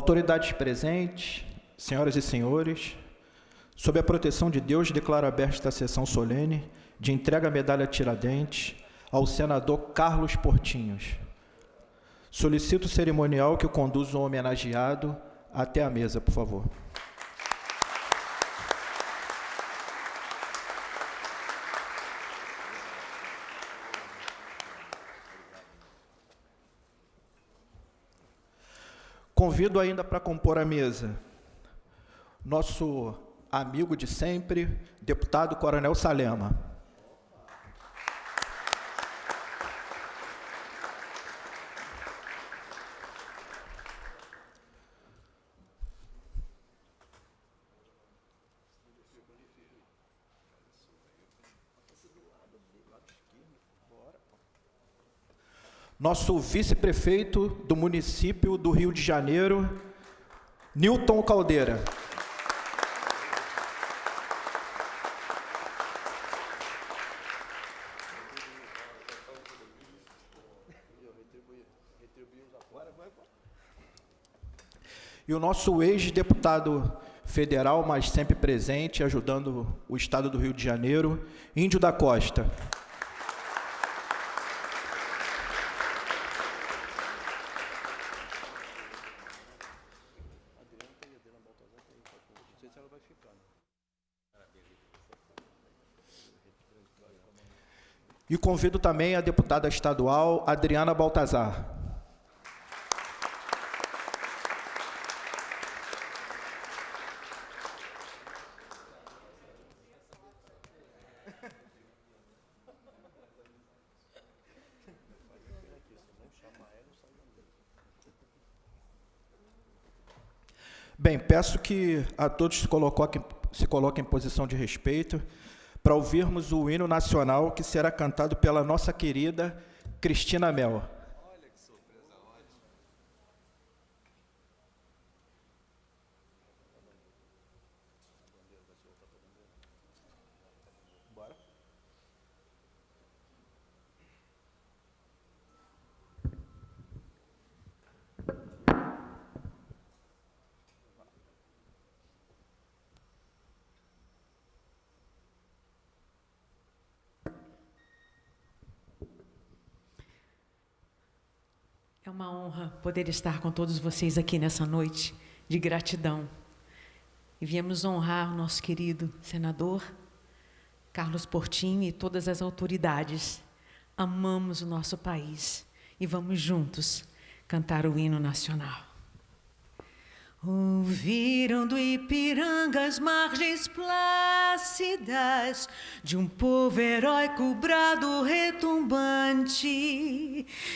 Autoridades presentes, senhoras e senhores, sob a proteção de Deus, declaro aberta esta sessão solene de entrega à medalha Tiradentes ao senador Carlos Portinhos. Solicito o cerimonial que o conduza o homenageado até a mesa, por favor. Convido ainda para compor a mesa nosso amigo de sempre, deputado Coronel Salema. Nosso vice-prefeito do município do Rio de Janeiro, Newton Caldeira. E o nosso ex-deputado federal, mas sempre presente, ajudando o estado do Rio de Janeiro, Índio da Costa. E convido também a deputada estadual Adriana Baltazar. Bem, peço que a todos se coloquem em posição de respeito para ouvirmos o hino nacional que será cantado pela nossa querida Cristina Mel. Olha que surpresa ótima. Bora. É uma honra poder estar com todos vocês aqui nessa noite de gratidão. E viemos honrar o nosso querido senador Carlos Portinho e todas as autoridades. Amamos o nosso país e vamos juntos cantar o hino nacional. Ouviram do Ipiranga as margens plácidas de um povo heróico brado retumbante,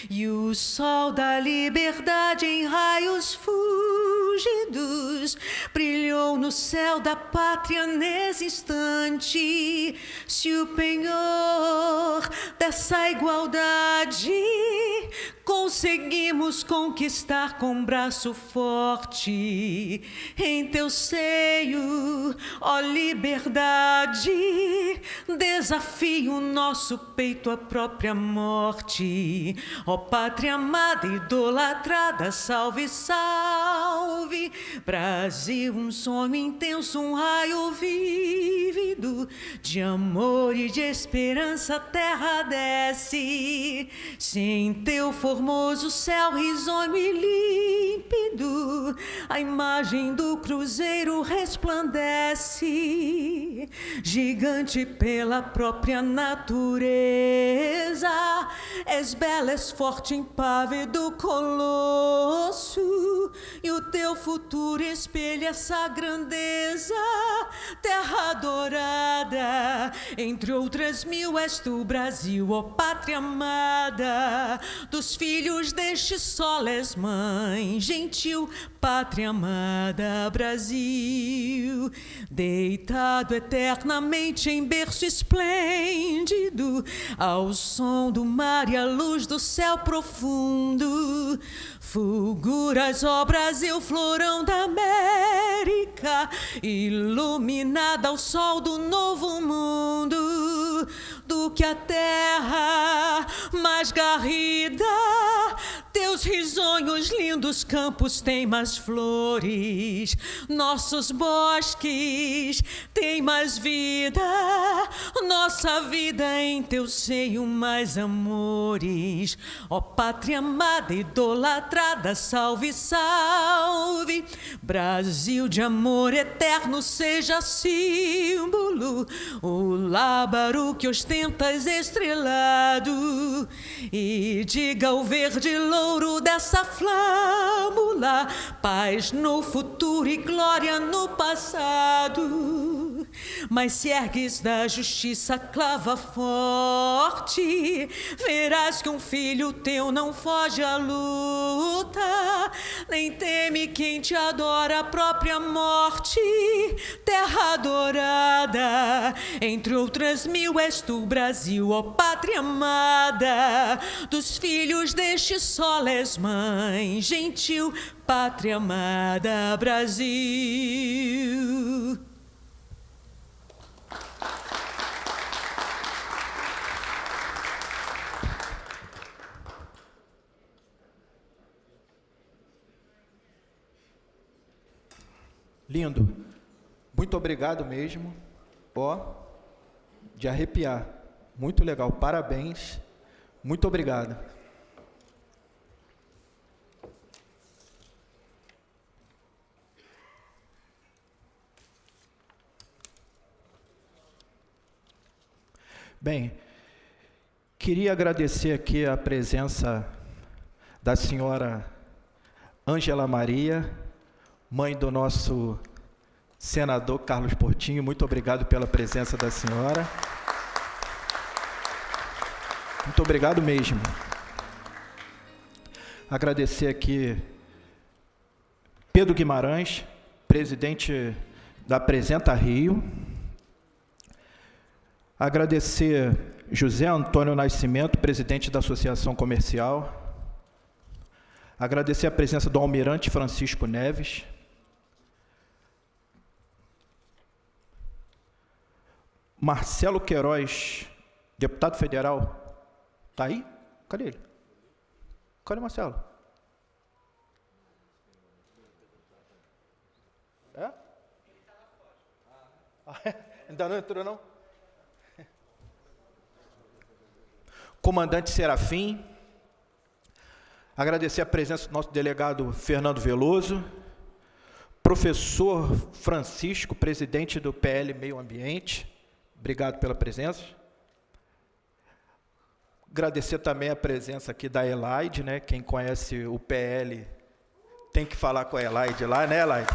e o sol da liberdade em raios fúlgidos brilhou no céu da pátria nesse instante. Se o penhor dessa igualdade conseguimos conquistar com braço forte, em teu seio, ó liberdade, desafio o nosso peito à própria morte. Ó pátria amada, idolatrada, salve, salve. Brasil, um sonho intenso, um raio vívido de amor e de esperança, terra desce. Sem teu formoso céu risonho e límpido, a imagem do cruzeiro resplandece, gigante pela própria natureza. És bela, és forte, impávido colosso, e o teu futuro espelha essa grandeza. Terra dourada, entre outras mil, és tu, Brasil, ó pátria amada. Dos filhos deste sol és mãe, gentil pátria amada, Brasil. Deitado eternamente em berço esplêndido, ao som do mar e à luz do céu profundo, fulguras, ó Brasil, florão da América, iluminada ao sol do novo mundo. Do que a terra mais garrida, Teus risonhos lindos campos têm mais flores, nossos bosques têm mais vida, nossa vida em teu seio mais amores. Ó pátria amada, idolatrada, salve, salve. Brasil de amor eterno, seja símbolo, o lábaro que ostentas estrelado, e diga ao verde louro dessa flâmula, paz no futuro e glória no passado. Mas se ergues da justiça clava forte, verás que um filho teu não foge à luta, nem teme quem te adora a própria morte. Terra adorada, entre outras mil és tu, Brasil, ó pátria amada. Dos filhos deste sol és mãe, gentil, pátria amada, Brasil. Lindo. Muito obrigado mesmo. Ó, de arrepiar. Muito legal. Parabéns. Muito obrigado. Bem, queria agradecer aqui a presença da senhora Ângela Maria, mãe do nosso senador Carlos Portinho. Muito obrigado pela presença da senhora. Muito obrigado mesmo. Agradecer aqui Pedro Guimarães, presidente da Apresenta Rio. Agradecer José Antônio Nascimento, presidente da Associação Comercial. Agradecer a presença do Almirante Francisco Neves. Marcelo Queiroz, deputado federal. Está aí? Cadê ele? Cadê o Marcelo? É? Ainda não entrou, não? Comandante Serafim. Agradecer a presença do nosso delegado Fernando Veloso. Professor Francisco, presidente do PL Meio Ambiente. Obrigado pela presença. Agradecer também a presença aqui da Elaide, né? Quem conhece o PL tem que falar com a Elaide lá, né, Elaide?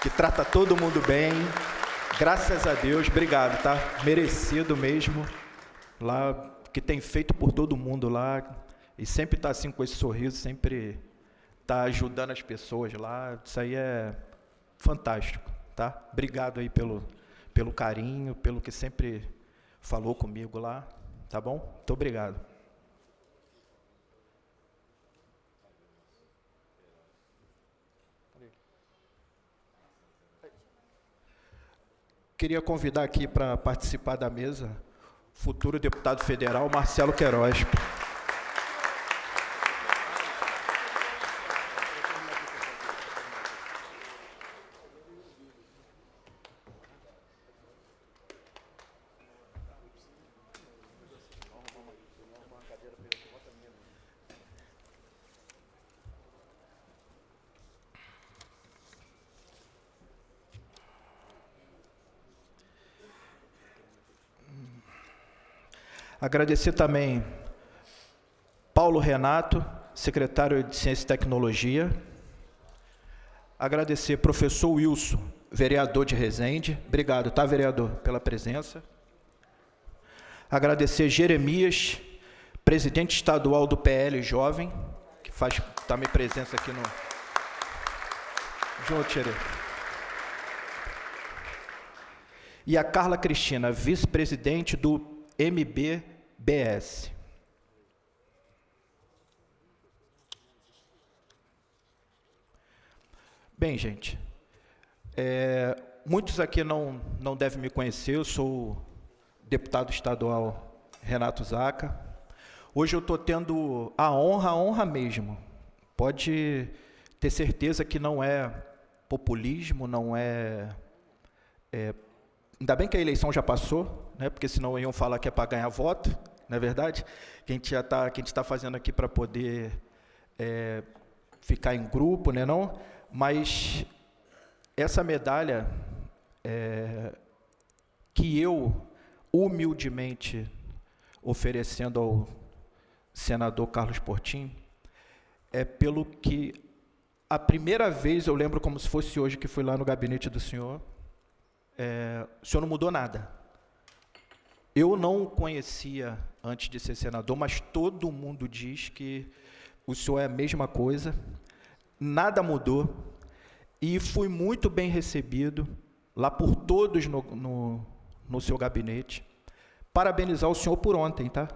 Que trata todo mundo bem. Graças a Deus, obrigado, tá? Merecido mesmo. Lá, que tem feito por todo mundo lá. E sempre está assim com esse sorriso, sempre está ajudando as pessoas lá. Isso aí é fantástico, tá? Obrigado aí pelo carinho, pelo que sempre falou comigo lá, tá bom? Muito obrigado. Queria convidar aqui para participar da mesa futuro deputado federal Marcelo Queiroz. Agradecer também Paulo Renato, secretário de Ciência e Tecnologia. Agradecer professor Wilson, vereador de Resende. Obrigado, tá, vereador, pela presença. Agradecer Jeremias, presidente estadual do PL Jovem, que faz também presença aqui no... Junto, Xerê. E a Carla Cristina, vice-presidente do MBBS. Bem, gente, muitos aqui não devem me conhecer. Eu sou o deputado estadual Renato Zaca. Hoje eu estou tendo a honra mesmo, pode ter certeza que não é populismo, não ainda bem que a eleição já passou, né? Porque senão iam falar que é para ganhar voto, não é verdade? Que a gente está fazendo aqui para poder ficar em grupo, né, não? Mas essa medalha que eu, humildemente, oferecendo ao senador Carlos Portinho, é pelo que a primeira vez, eu lembro como se fosse hoje, que fui lá no gabinete do senhor, o senhor não mudou nada. Eu não o conhecia antes de ser senador, mas todo mundo diz que o senhor é a mesma coisa, nada mudou, e fui muito bem recebido lá por todos no seu gabinete. Parabenizar o senhor por ontem, tá?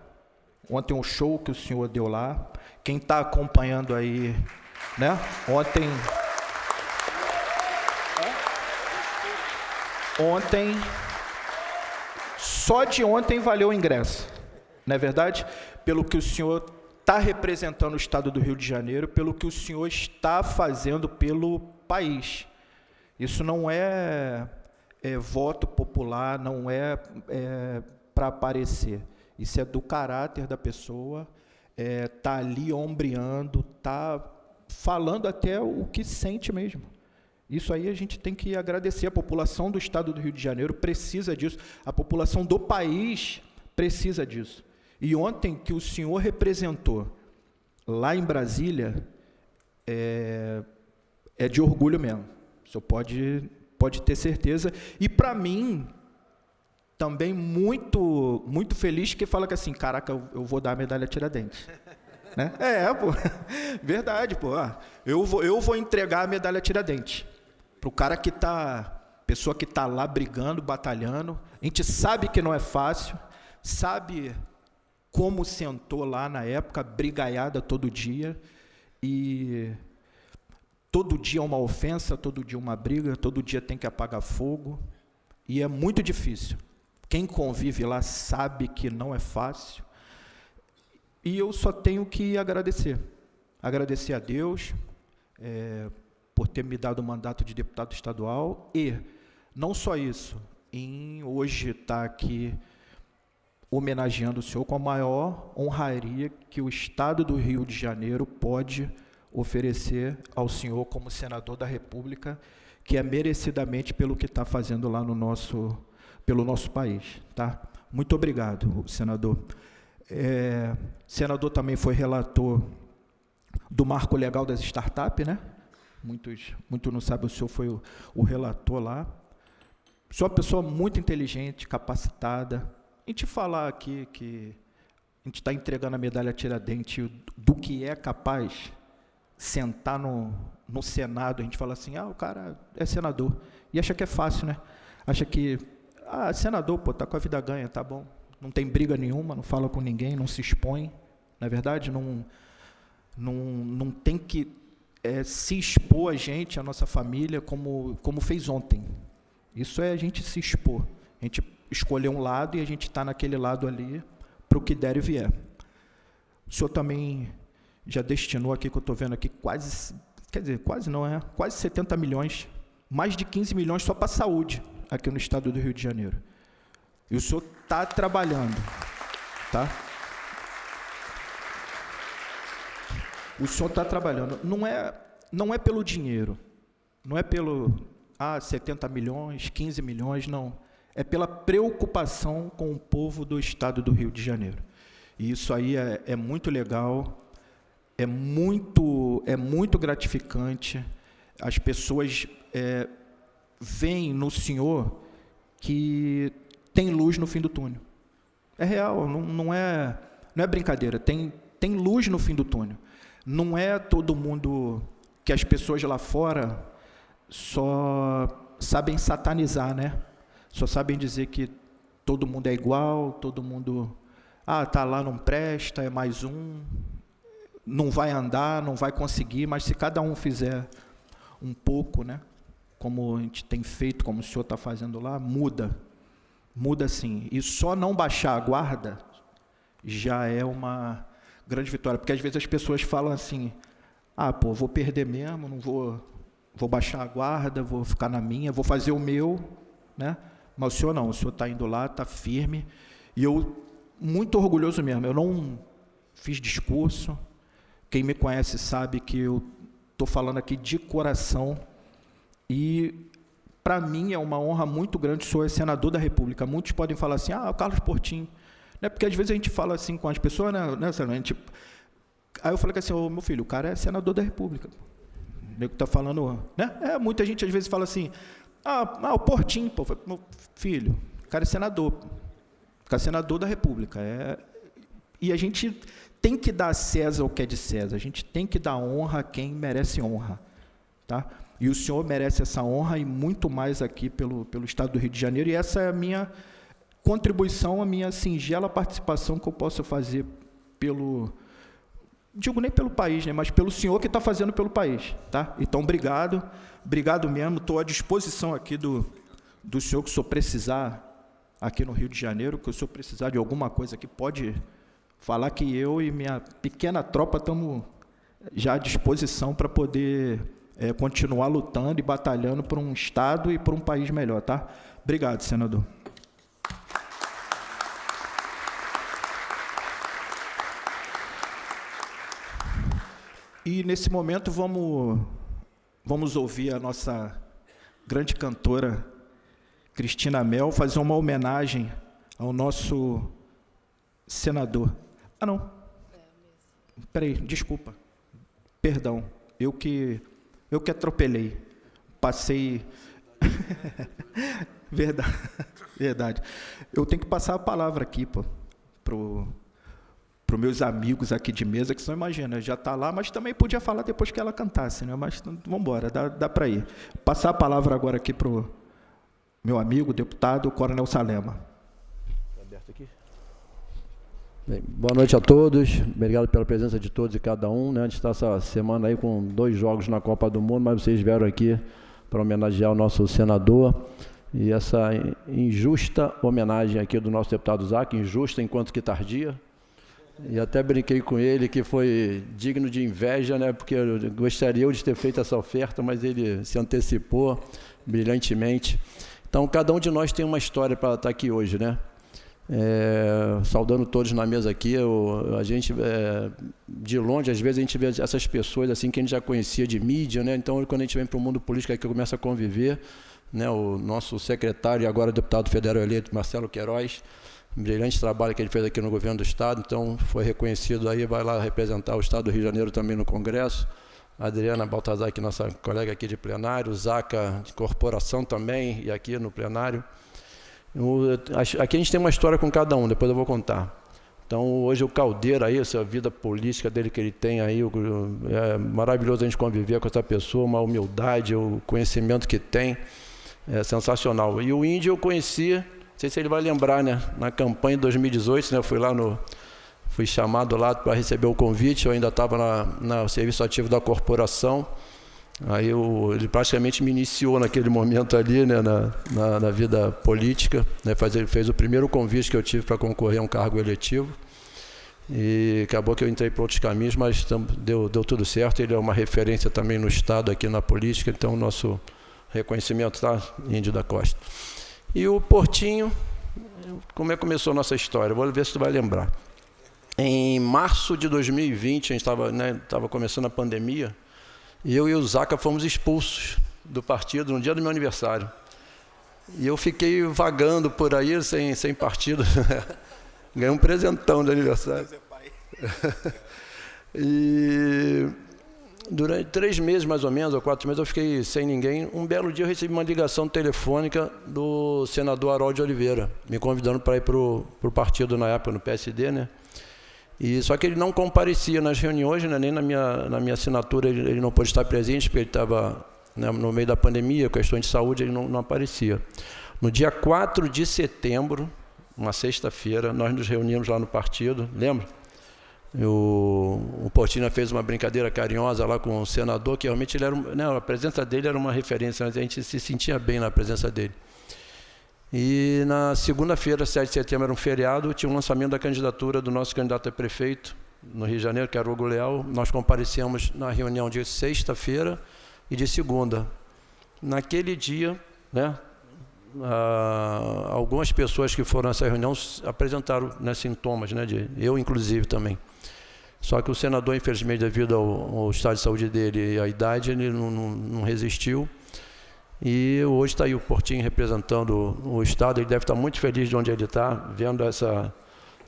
Ontem um show que o senhor deu lá. Quem está acompanhando aí, né? Ontem, só de ontem valeu o ingresso, não é verdade? Pelo que o senhor está representando o estado do Rio de Janeiro, pelo que o senhor está fazendo pelo país. Isso não é voto popular, não é para aparecer. Isso é do caráter da pessoa, tá ali ombreando, tá falando até o que sente mesmo. Isso aí a gente tem que agradecer. A população do estado do Rio de Janeiro precisa disso, a população do país precisa disso. E ontem que o senhor representou lá em Brasília, é de orgulho mesmo. O senhor pode ter certeza. E para mim, também muito, muito feliz, que fala que assim, caraca, eu vou dar a medalha Tiradentes. Né? Pô, verdade, pô. Eu vou entregar a medalha Tiradentes para o cara pessoa que está lá brigando, batalhando. A gente sabe que não é fácil, sabe como sentou lá na época, brigaiada todo dia, e todo dia uma ofensa, todo dia uma briga, todo dia tem que apagar fogo, e é muito difícil. Quem convive lá sabe que não é fácil, e eu só tenho que agradecer a Deus por ter me dado o mandato de deputado estadual, e não só isso, em hoje estar aqui homenageando o senhor com a maior honraria que o estado do Rio de Janeiro pode oferecer ao senhor como senador da República, que é merecidamente pelo que está fazendo lá pelo nosso país. Tá? Muito obrigado, senador. Senador também foi relator do Marco Legal das Startups, né? Muitos não sabem, o senhor foi o relator lá. O senhor é uma pessoa muito inteligente, capacitada. A gente falar aqui que a gente está entregando a medalha Tiradentes do que é capaz sentar no Senado, a gente fala assim, o cara é senador, e acha que é fácil, né? Acha que, senador, pô, tá com a vida ganha, tá bom, não tem briga nenhuma, não fala com ninguém, não se expõe, não é verdade? Não tem que se expor a gente, a nossa família, como fez ontem. Isso é a gente se expor, a gente escolher um lado e a gente está naquele lado ali para o que der e vier. O senhor também já destinou aqui, que eu estou vendo aqui, quase 70 milhões, mais de 15 milhões só para a saúde aqui no estado do Rio de Janeiro. E o senhor está trabalhando, tá? O senhor está trabalhando. Não é pelo dinheiro, não é pelo 70 milhões, 15 milhões, não. É pela preocupação com o povo do estado do Rio de Janeiro. E isso aí é muito legal, é muito gratificante. As pessoas veem no senhor que tem luz no fim do túnel. É real, não é brincadeira, tem luz no fim do túnel. Não é todo mundo, que as pessoas lá fora só sabem satanizar, né? Só sabem dizer que todo mundo é igual, todo mundo, tá lá, não presta, é mais um, não vai andar, não vai conseguir, mas se cada um fizer um pouco, né? Como a gente tem feito, como o senhor está fazendo lá, muda sim. E só não baixar a guarda já é uma grande vitória, porque às vezes as pessoas falam assim, vou perder mesmo, não vou baixar a guarda, vou ficar na minha, vou fazer o meu, né? Mas o senhor não, o senhor está indo lá, está firme, e eu, muito orgulhoso mesmo, eu não fiz discurso, quem me conhece sabe que eu estou falando aqui de coração, e para mim é uma honra muito grande, o senhor é senador da República. Muitos podem falar assim, o Carlos Portinho, né? Porque às vezes a gente fala assim com as pessoas, né? A gente... Aí eu falei assim, meu filho, o cara é senador da República. O nego está falando, né? Muita gente às vezes fala assim, o Portinho, pô. Meu filho, o cara é senador. O cara é senador da República. E a gente tem que dar a César o que é de César. A gente tem que dar honra a quem merece honra. Tá? E o senhor merece essa honra e muito mais aqui pelo Estado do Rio de Janeiro. E essa é a minha contribuição, a minha singela participação que eu posso fazer digo nem pelo país, né, mas pelo senhor que está fazendo pelo país. Tá? Então, obrigado mesmo, estou à disposição aqui do senhor, que o senhor precisar aqui no Rio de Janeiro, que o senhor precisar de alguma coisa aqui, pode falar que eu e minha pequena tropa estamos já à disposição para poder continuar lutando e batalhando por um Estado e por um país melhor. Tá? Obrigado, senador. E, nesse momento, vamos ouvir a nossa grande cantora, Cristina Mel, fazer uma homenagem ao nosso senador. Não. Espera aí, desculpa. Perdão. Eu que atropelei. Passei... Verdade. Eu tenho que passar a palavra aqui, para os meus amigos aqui de mesa, que só imagina, já está lá, mas também podia falar depois que ela cantasse, né? Mas vamos embora, dá para ir. Passar a palavra agora aqui para o meu amigo, deputado Coronel Salema. Aberto aqui. Bem, boa noite a todos, obrigado pela presença de todos e cada um, né? A gente está essa semana aí com 2 jogos na Copa do Mundo, mas vocês vieram aqui para homenagear o nosso senador, e essa injusta homenagem aqui do nosso deputado Zaca, injusta enquanto que tardia. E até brinquei com ele que foi digno de inveja, né? Porque eu gostaria de ter feito essa oferta, mas ele se antecipou brilhantemente. Então, cada um de nós tem uma história para estar aqui hoje, né? Saudando todos na mesa aqui, a gente, de longe, às vezes a gente vê essas pessoas assim que a gente já conhecia de mídia, né? Então, quando a gente vem para o mundo político, aqui começa a conviver, né? O nosso secretário e agora deputado federal eleito, Marcelo Queiroz, brilhante trabalho que ele fez aqui no governo do Estado, então foi reconhecido aí, vai lá representar o Estado do Rio de Janeiro também no Congresso. A Adriana Baltazar, aqui, nossa colega aqui de plenário, o Zaca de corporação também, e aqui no plenário. Aqui a gente tem uma história com cada um, depois eu vou contar. Então, hoje o Caldeira aí, essa vida política dele que ele tem aí, é maravilhoso a gente conviver com essa pessoa, uma humildade, o conhecimento que tem, é sensacional. E o Índio eu conheci, não sei se ele vai lembrar, né? Na campanha de 2018, né? Fui chamado lá para receber o convite, eu ainda estava no serviço ativo da corporação. Aí ele praticamente me iniciou naquele momento ali, né? Na vida política, né? Ele fez o primeiro convite que eu tive para concorrer a um cargo eletivo. E acabou que eu entrei para outros caminhos, mas deu tudo certo. Ele é uma referência também no Estado, aqui na política, então o nosso reconhecimento, tá, Índio da Costa. E o Portinho, como é que começou a nossa história? Vou ver se tu vai lembrar. Em março de 2020, a gente estava começando a pandemia, e eu e o Zaca fomos expulsos do partido no dia do meu aniversário. E eu fiquei vagando por aí, sem partido. Ganhei um presentão de aniversário. E durante 3 meses, mais ou menos, ou 4 meses, eu fiquei sem ninguém. Um belo dia eu recebi uma ligação telefônica do senador Harold Oliveira, me convidando para ir para o partido na época, no PSD, né? E só que ele não comparecia nas reuniões, né? Nem na minha assinatura ele não pôde estar presente, porque ele estava, né, no meio da pandemia, questões de saúde, ele não aparecia. No dia 4 de setembro, uma sexta-feira, nós nos reunimos lá no partido, lembra? O Portinho fez uma brincadeira carinhosa lá com o senador, que realmente ele era, né, a presença dele era uma referência, mas a gente se sentia bem na presença dele. E na segunda-feira, 7 de setembro, era um feriado, tinha um lançamento da candidatura do nosso candidato a prefeito, no Rio de Janeiro, que era o Hugo Leal. Nós comparecemos na reunião de sexta-feira e de segunda. Naquele dia, né, algumas pessoas que foram nessa reunião apresentaram, né, sintomas, né, eu inclusive também. Só que o senador, infelizmente, devido ao estado de saúde dele e à idade, ele não resistiu. E hoje está aí o Portinho representando o estado. Ele deve estar muito feliz de onde ele está, vendo essa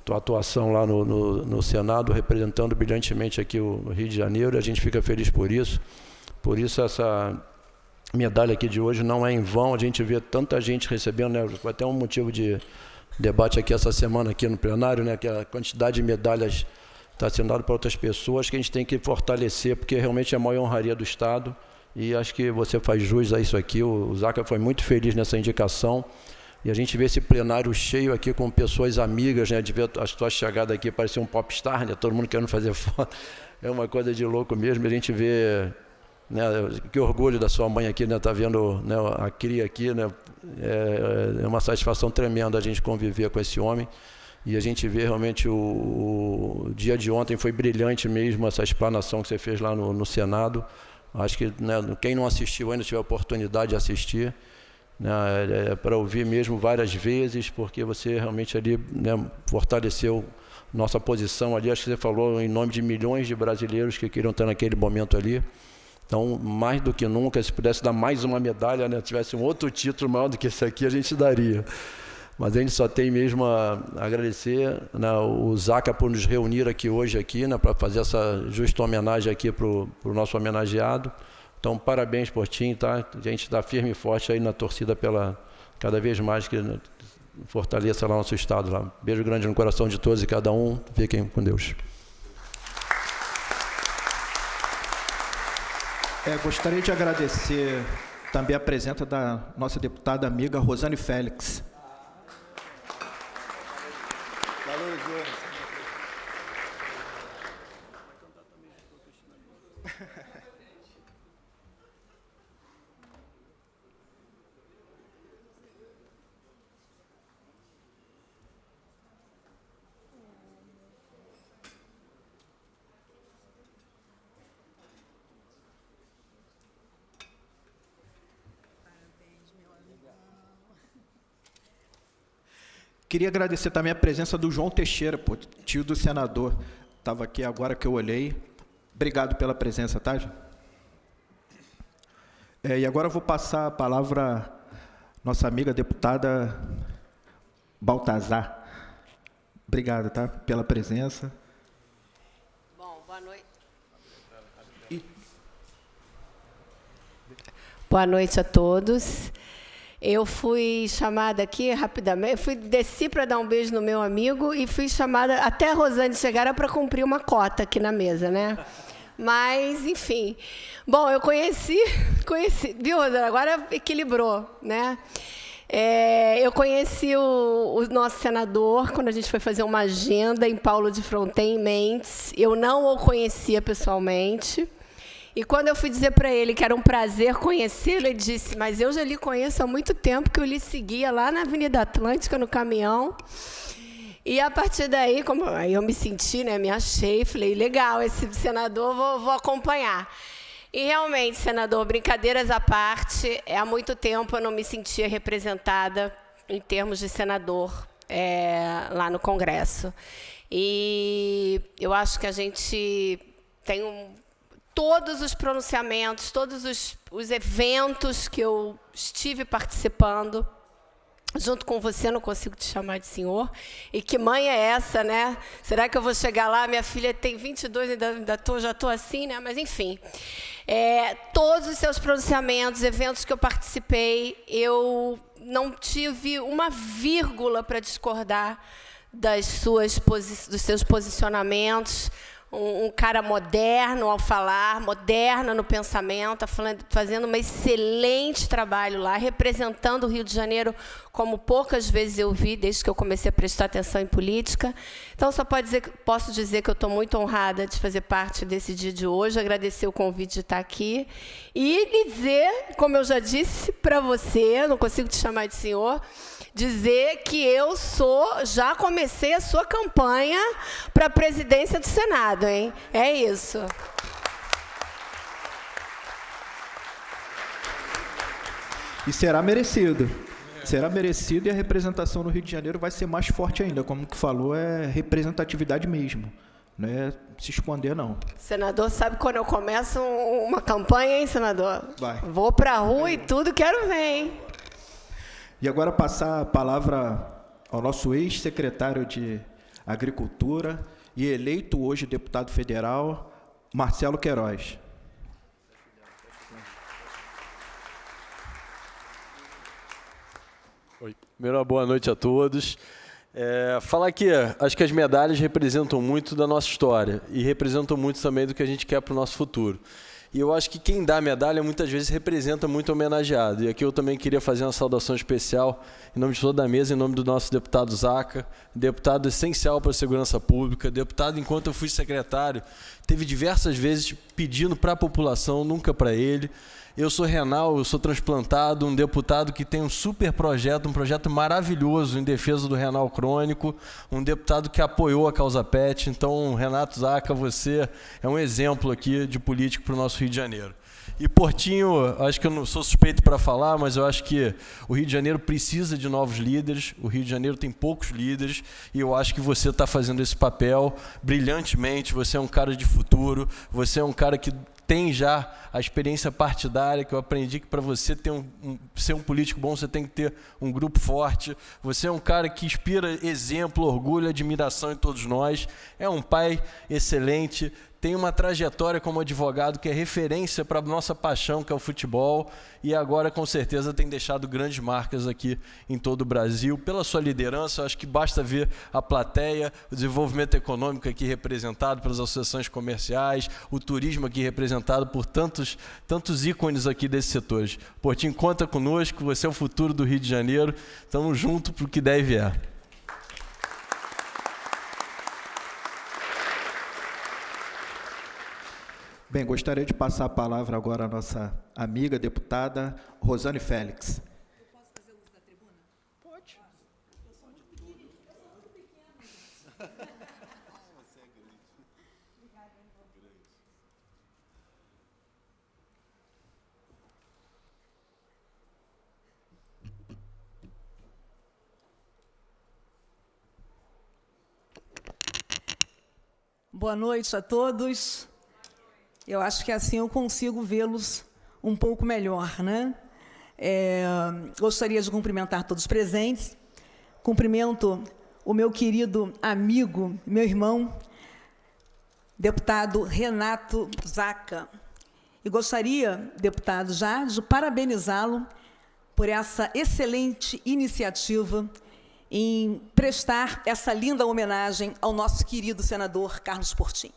tua atuação lá no Senado, representando brilhantemente aqui o Rio de Janeiro. A gente fica feliz por isso. Por isso essa medalha aqui de hoje não é em vão. A gente vê tanta gente recebendo, né? Foi até um motivo de debate aqui essa semana aqui no plenário, né? Que a quantidade de medalhas está sendo dada para outras pessoas, que a gente tem que fortalecer, porque realmente é a maior honraria do Estado. E acho que você faz jus a isso aqui. O Zaca foi muito feliz nessa indicação. E a gente vê esse plenário cheio aqui com pessoas amigas, né? De ver a sua chegada aqui, parecer um popstar, né? Todo mundo querendo fazer foto. É uma coisa de louco mesmo. A gente vê, né? Que orgulho da sua mãe aqui, né? Tá vendo, né, a cria aqui, né? É uma satisfação tremenda a gente conviver com esse homem. E a gente vê realmente o dia de ontem foi brilhante mesmo, essa explanação que você fez lá no Senado. Acho que, né, quem não assistiu ainda tiver a oportunidade de assistir, né, para ouvir mesmo várias vezes, porque você realmente ali, né, fortaleceu nossa posição ali. Acho que você falou em nome de milhões de brasileiros que queriam estar naquele momento ali. Então, mais do que nunca, se pudesse dar mais uma medalha, né, tivesse um outro título maior do que esse aqui, a gente daria. Mas a gente só tem mesmo a agradecer, né, o Zaca por nos reunir aqui hoje, né, para fazer essa justa homenagem aqui para o nosso homenageado. Então, parabéns, Portinho, tá? A gente está firme e forte aí na torcida pela cada vez mais que fortaleça lá nosso estado. Lá. Beijo grande no coração de todos e cada um. Fiquem com Deus. Gostaria de agradecer também a presença da nossa deputada amiga Rosane Félix. Queria agradecer também a presença do João Teixeira, tio do senador. Estava aqui agora que eu olhei. Obrigado pela presença, tá? E agora eu vou passar a palavra à nossa amiga deputada Baltazar. Obrigado, tá? Pela presença. Bom, boa noite. Boa noite a todos. Eu fui chamada aqui rapidamente, desci para dar um beijo no meu amigo e fui chamada, até a Rosane chegar, era para cumprir uma cota aqui na mesa, né? Mas, enfim. Bom, eu conheci, viu, Rosane? Agora equilibrou, né? Eu conheci o nosso senador quando a gente foi fazer uma agenda em Paulo de Fronten, em Mendes. Eu não o conhecia pessoalmente. E quando eu fui dizer para ele que era um prazer conhecê-lo, ele disse, mas eu já lhe conheço há muito tempo, que eu lhe seguia lá na Avenida Atlântica, no caminhão. E a partir daí, aí eu me senti, né, me achei, falei, legal, esse senador vou acompanhar. E realmente, senador, brincadeiras à parte, há muito tempo eu não me sentia representada em termos de senador lá no Congresso. E eu acho que a gente tem todos os pronunciamentos, todos os eventos que eu estive participando, junto com você, não consigo te chamar de senhor. E que mãe é essa, né? Será que eu vou chegar lá? Minha filha tem 22, já estou assim, né? Mas, enfim. Todos os seus pronunciamentos, eventos que eu participei, eu não tive uma vírgula para discordar dos seus posicionamentos. Um cara moderno ao falar, moderno no pensamento, fazendo um excelente trabalho lá, representando o Rio de Janeiro como poucas vezes eu vi, desde que eu comecei a prestar atenção em política. Então, só posso dizer que eu estou muito honrada de fazer parte desse dia de hoje, agradecer o convite de estar aqui e dizer, como eu já disse para você, não consigo te chamar de senhor, dizer que já comecei a sua campanha para a presidência do Senado, hein? É isso. E será merecido. Será merecido e a representação no Rio de Janeiro vai ser mais forte ainda. Como que falou, é representatividade mesmo. Não é se esconder, não. Senador, sabe quando eu começo uma campanha, hein, senador? Vai. Vou para a rua e tudo, quero ver, hein? E agora passar a palavra ao nosso ex-secretário de Agricultura e eleito hoje deputado federal, Marcelo Queiroz. Oi. Primeiro, boa noite a todos. Falar que acho que as medalhas representam muito da nossa história e representam muito também do que a gente quer para o nosso futuro. E eu acho que quem dá a medalha muitas vezes representa muito o homenageado. E aqui eu também queria fazer uma saudação especial em nome de toda a mesa, em nome do nosso deputado Zaca, deputado essencial para a segurança pública, deputado, enquanto eu fui secretário, teve diversas vezes pedindo para a população, nunca para ele. Eu sou renal, eu sou transplantado, um deputado que tem um super projeto, um projeto maravilhoso em defesa do renal crônico, um deputado que apoiou a causa PET. Então, Renato Zaca, você é um exemplo aqui de político para o nosso Rio de Janeiro. E Portinho, acho que eu não sou suspeito para falar, mas eu acho que o Rio de Janeiro precisa de novos líderes, o Rio de Janeiro tem poucos líderes, e eu acho que você está fazendo esse papel brilhantemente, você é um cara de futuro, você é um cara que tem já a experiência partidária, que eu aprendi que para você ser um político bom, você tem que ter um grupo forte. Você é um cara que inspira exemplo, orgulho, admiração em todos nós. É um pai excelente, tem uma trajetória como advogado que é referência para a nossa paixão, que é o futebol, e agora, com certeza, tem deixado grandes marcas aqui em todo o Brasil. Pela sua liderança, acho que basta ver a plateia, o desenvolvimento econômico aqui representado pelas associações comerciais, o turismo aqui representado por tantos ícones aqui desses setores. Portinho, conta conosco, você é o futuro do Rio de Janeiro, estamos juntos para o que der e vier. Bem, gostaria de passar a palavra agora à nossa amiga deputada Rosane Félix. Eu posso fazer uso da tribuna? Pode. Boa noite a todos. Eu acho que assim eu consigo vê-los um pouco melhor, né? Gostaria de cumprimentar todos os presentes. Cumprimento o meu querido amigo, meu irmão, deputado Renato Zaca. E gostaria, deputado, já de parabenizá-lo por essa excelente iniciativa em prestar essa linda homenagem ao nosso querido senador Carlos Portinho.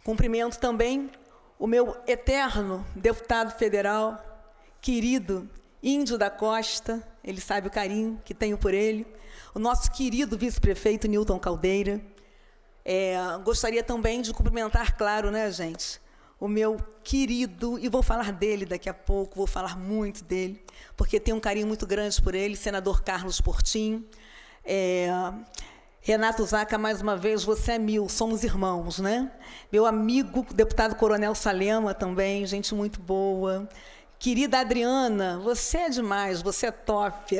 Cumprimento também o meu eterno deputado federal, querido Índio da Costa, ele sabe o carinho que tenho por ele, o nosso querido vice-prefeito Newton Caldeira. Gostaria também de cumprimentar, claro, né, gente, o meu querido, e vou falar dele daqui a pouco, vou falar muito dele, porque tenho um carinho muito grande por ele, senador Carlos Portinho. Renato Zaca, mais uma vez, você é mil, somos irmãos, né? Meu amigo, deputado Coronel Salema também, gente muito boa. Querida Adriana, você é demais, você é top.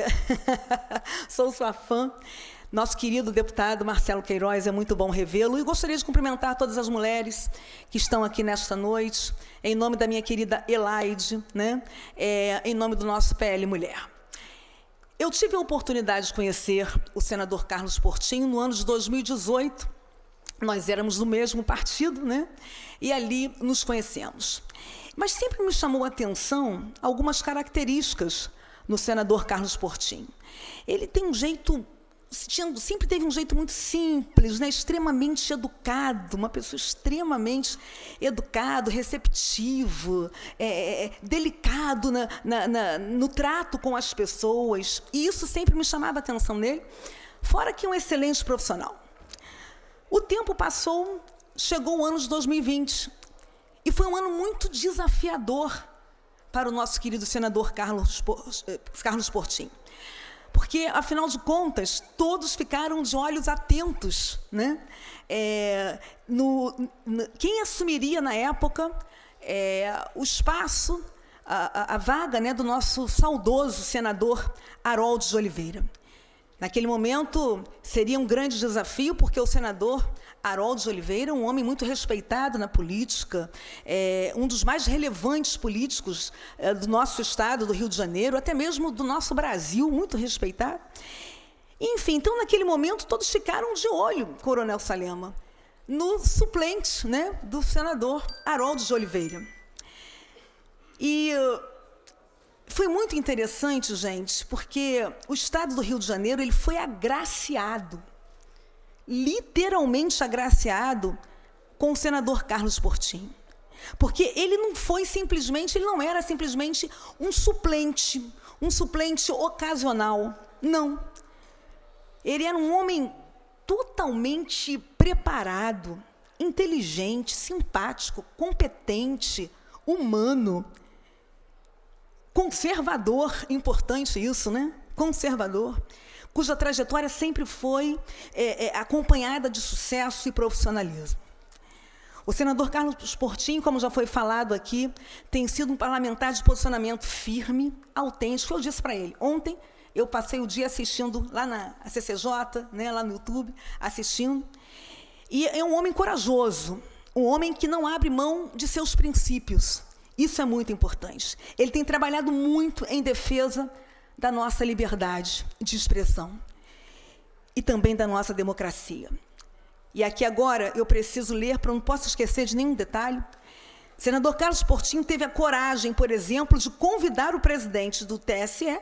Sou sua fã. Nosso querido deputado Marcelo Queiroz, é muito bom revê-lo. E gostaria de cumprimentar todas as mulheres que estão aqui nesta noite, em nome da minha querida Elaide, né? Em nome do nosso PL Mulher. Eu tive a oportunidade de conhecer o senador Carlos Portinho no ano de 2018. Nós éramos do mesmo partido, né? E ali nos conhecemos. Mas sempre me chamou a atenção algumas características no senador Carlos Portinho. Ele tem um jeito, sempre teve um jeito muito simples, né? Extremamente educado, uma pessoa extremamente educado, receptivo, delicado no trato com as pessoas. E isso sempre me chamava a atenção nele, fora que um excelente profissional. O tempo passou, chegou o ano de 2020, e foi um ano muito desafiador para o nosso querido senador Carlos Portinho. porque, afinal de contas, todos ficaram de olhos atentos, né? Quem assumiria, na época, o espaço, a vaga, né, do nosso saudoso senador Harold de Oliveira. Naquele momento, seria um grande desafio, porque o senador Harold de Oliveira, um homem muito respeitado na política, um dos mais relevantes políticos do nosso estado, do Rio de Janeiro, até mesmo do nosso Brasil, muito respeitado. Enfim, então, naquele momento, todos ficaram de olho, Coronel Salema, no suplente, né, do senador Harold de Oliveira. E foi muito interessante, gente, porque o estado do Rio de Janeiro ele foi agraciado, literalmente agraciado, com o senador Carlos Portinho. Porque ele não era simplesmente um suplente ocasional, não. Ele era um homem totalmente preparado, inteligente, simpático, competente, humano, conservador, importante isso, né? Conservador, cuja trajetória sempre foi acompanhada de sucesso e profissionalismo. O senador Carlos Portinho, como já foi falado aqui, tem sido um parlamentar de posicionamento firme, autêntico. Eu disse para ele, ontem eu passei o dia assistindo lá na CCJ, né, lá no YouTube, assistindo, e é um homem corajoso, um homem que não abre mão de seus princípios. Isso é muito importante. Ele tem trabalhado muito em defesa da nossa liberdade de expressão e também da nossa democracia. E aqui agora eu preciso ler, para não posso esquecer de nenhum detalhe. Senador Carlos Portinho teve a coragem, por exemplo, de convidar o presidente do TSE,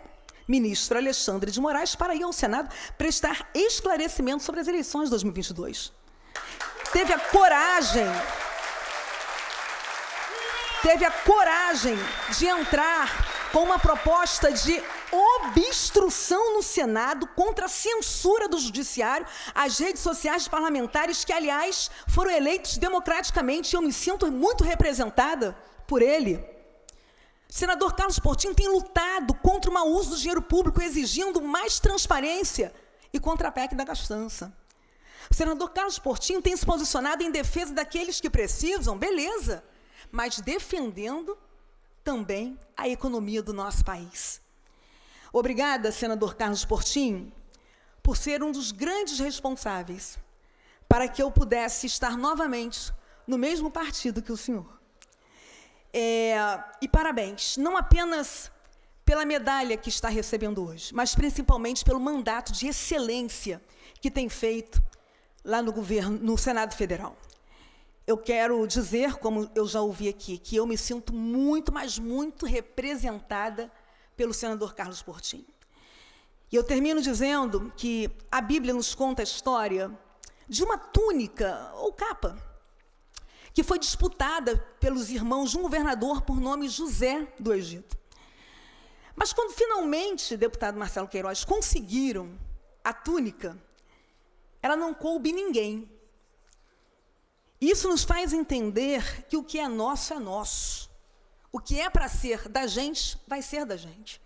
ministro Alexandre de Moraes, para ir ao Senado prestar esclarecimento sobre as eleições de 2022. Teve a coragem de entrar com uma proposta de obstrução no Senado contra a censura do Judiciário às redes sociais de parlamentares que, aliás, foram eleitos democraticamente, e eu me sinto muito representada por ele. O senador Carlos Portinho tem lutado contra o mau uso do dinheiro público, exigindo mais transparência, e contra a PEC da gastança. O senador Carlos Portinho tem se posicionado em defesa daqueles que precisam, beleza, mas defendendo também a economia do nosso país. Obrigada, senador Carlos Portinho, por ser um dos grandes responsáveis para que eu pudesse estar novamente no mesmo partido que o senhor. E parabéns, não apenas pela medalha que está recebendo hoje, mas principalmente pelo mandato de excelência que tem feito lá no governo, no Senado Federal. Eu quero dizer, como eu já ouvi aqui, que eu me sinto muito, mas muito representada pelo senador Carlos Portinho. E eu termino dizendo que a Bíblia nos conta a história de uma túnica ou capa que foi disputada pelos irmãos de um governador por nome José do Egito. Mas quando finalmente, deputado Marcelo Queiroz, conseguiram a túnica, ela não coube ninguém. Isso nos faz entender que o que é nosso é nosso. O que é para ser da gente, vai ser da gente.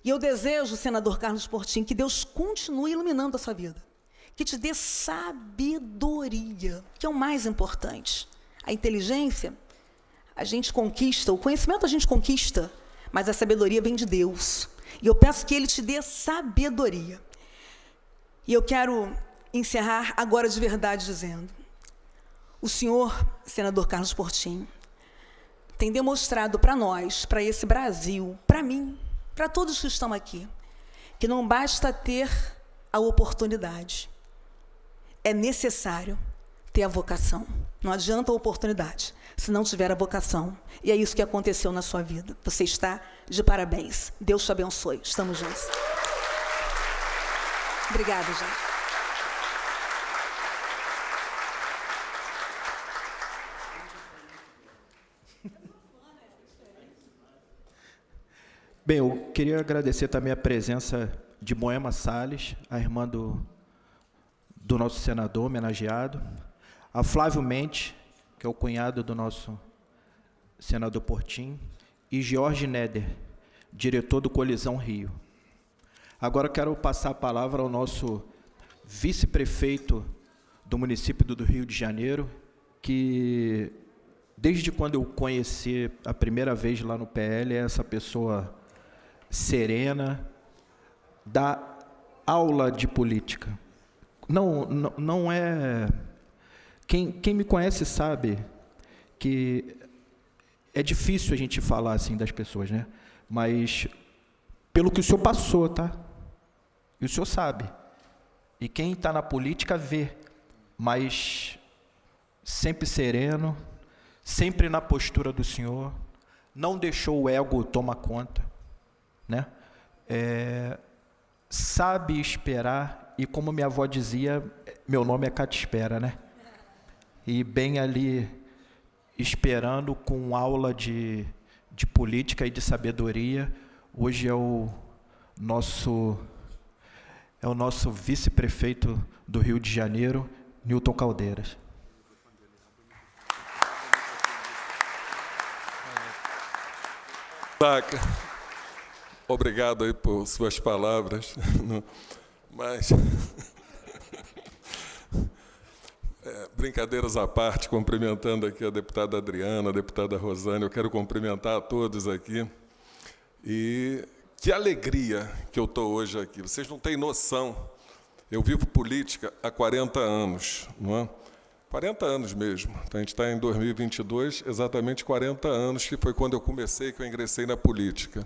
E eu desejo, senador Carlos Portinho, que Deus continue iluminando a sua vida, que te dê sabedoria, que é o mais importante. A inteligência, a gente conquista, o conhecimento a gente conquista, mas a sabedoria vem de Deus. E eu peço que Ele te dê sabedoria. E eu quero encerrar agora de verdade dizendo: o senhor, senador Carlos Portinho, tem demonstrado para nós, para esse Brasil, para mim, para todos que estão aqui, que não basta ter a oportunidade, é necessário ter a vocação. Não adianta a oportunidade se não tiver a vocação. E é isso que aconteceu na sua vida. Você está de parabéns. Deus te abençoe. Estamos juntos. Obrigada, gente. Bem, eu queria agradecer também a presença de Moema Salles, a irmã do nosso senador homenageado, a Flávio Mendes, que é o cunhado do nosso senador Portinho, e Jorge Neder, diretor do Colisão Rio. Agora eu quero passar a palavra ao nosso vice-prefeito do município do Rio de Janeiro, que desde quando eu conheci a primeira vez lá no PL, é essa pessoa serena, dá aula de política. Não é... Quem me conhece sabe que é difícil a gente falar assim das pessoas, né? Mas pelo que o senhor passou, tá? E o senhor sabe. E quem está na política vê, mas sempre sereno, sempre na postura do senhor, não deixou o ego tomar conta, né? Sabe esperar, e como minha avó dizia, meu nome é Catespera, né? E bem ali, esperando com aula de política e de sabedoria, hoje é o nosso vice-prefeito do Rio de Janeiro, Newton Caldeiras. Zaca, obrigado aí por suas palavras, mas, brincadeiras à parte, cumprimentando aqui a deputada Adriana, a deputada Rosane, eu quero cumprimentar a todos aqui, e que alegria que eu estou hoje aqui, vocês não têm noção, eu vivo política há 40 anos, não é? 40 anos mesmo, a gente está em 2022, exatamente 40 anos, que foi quando eu comecei, que eu ingressei na política.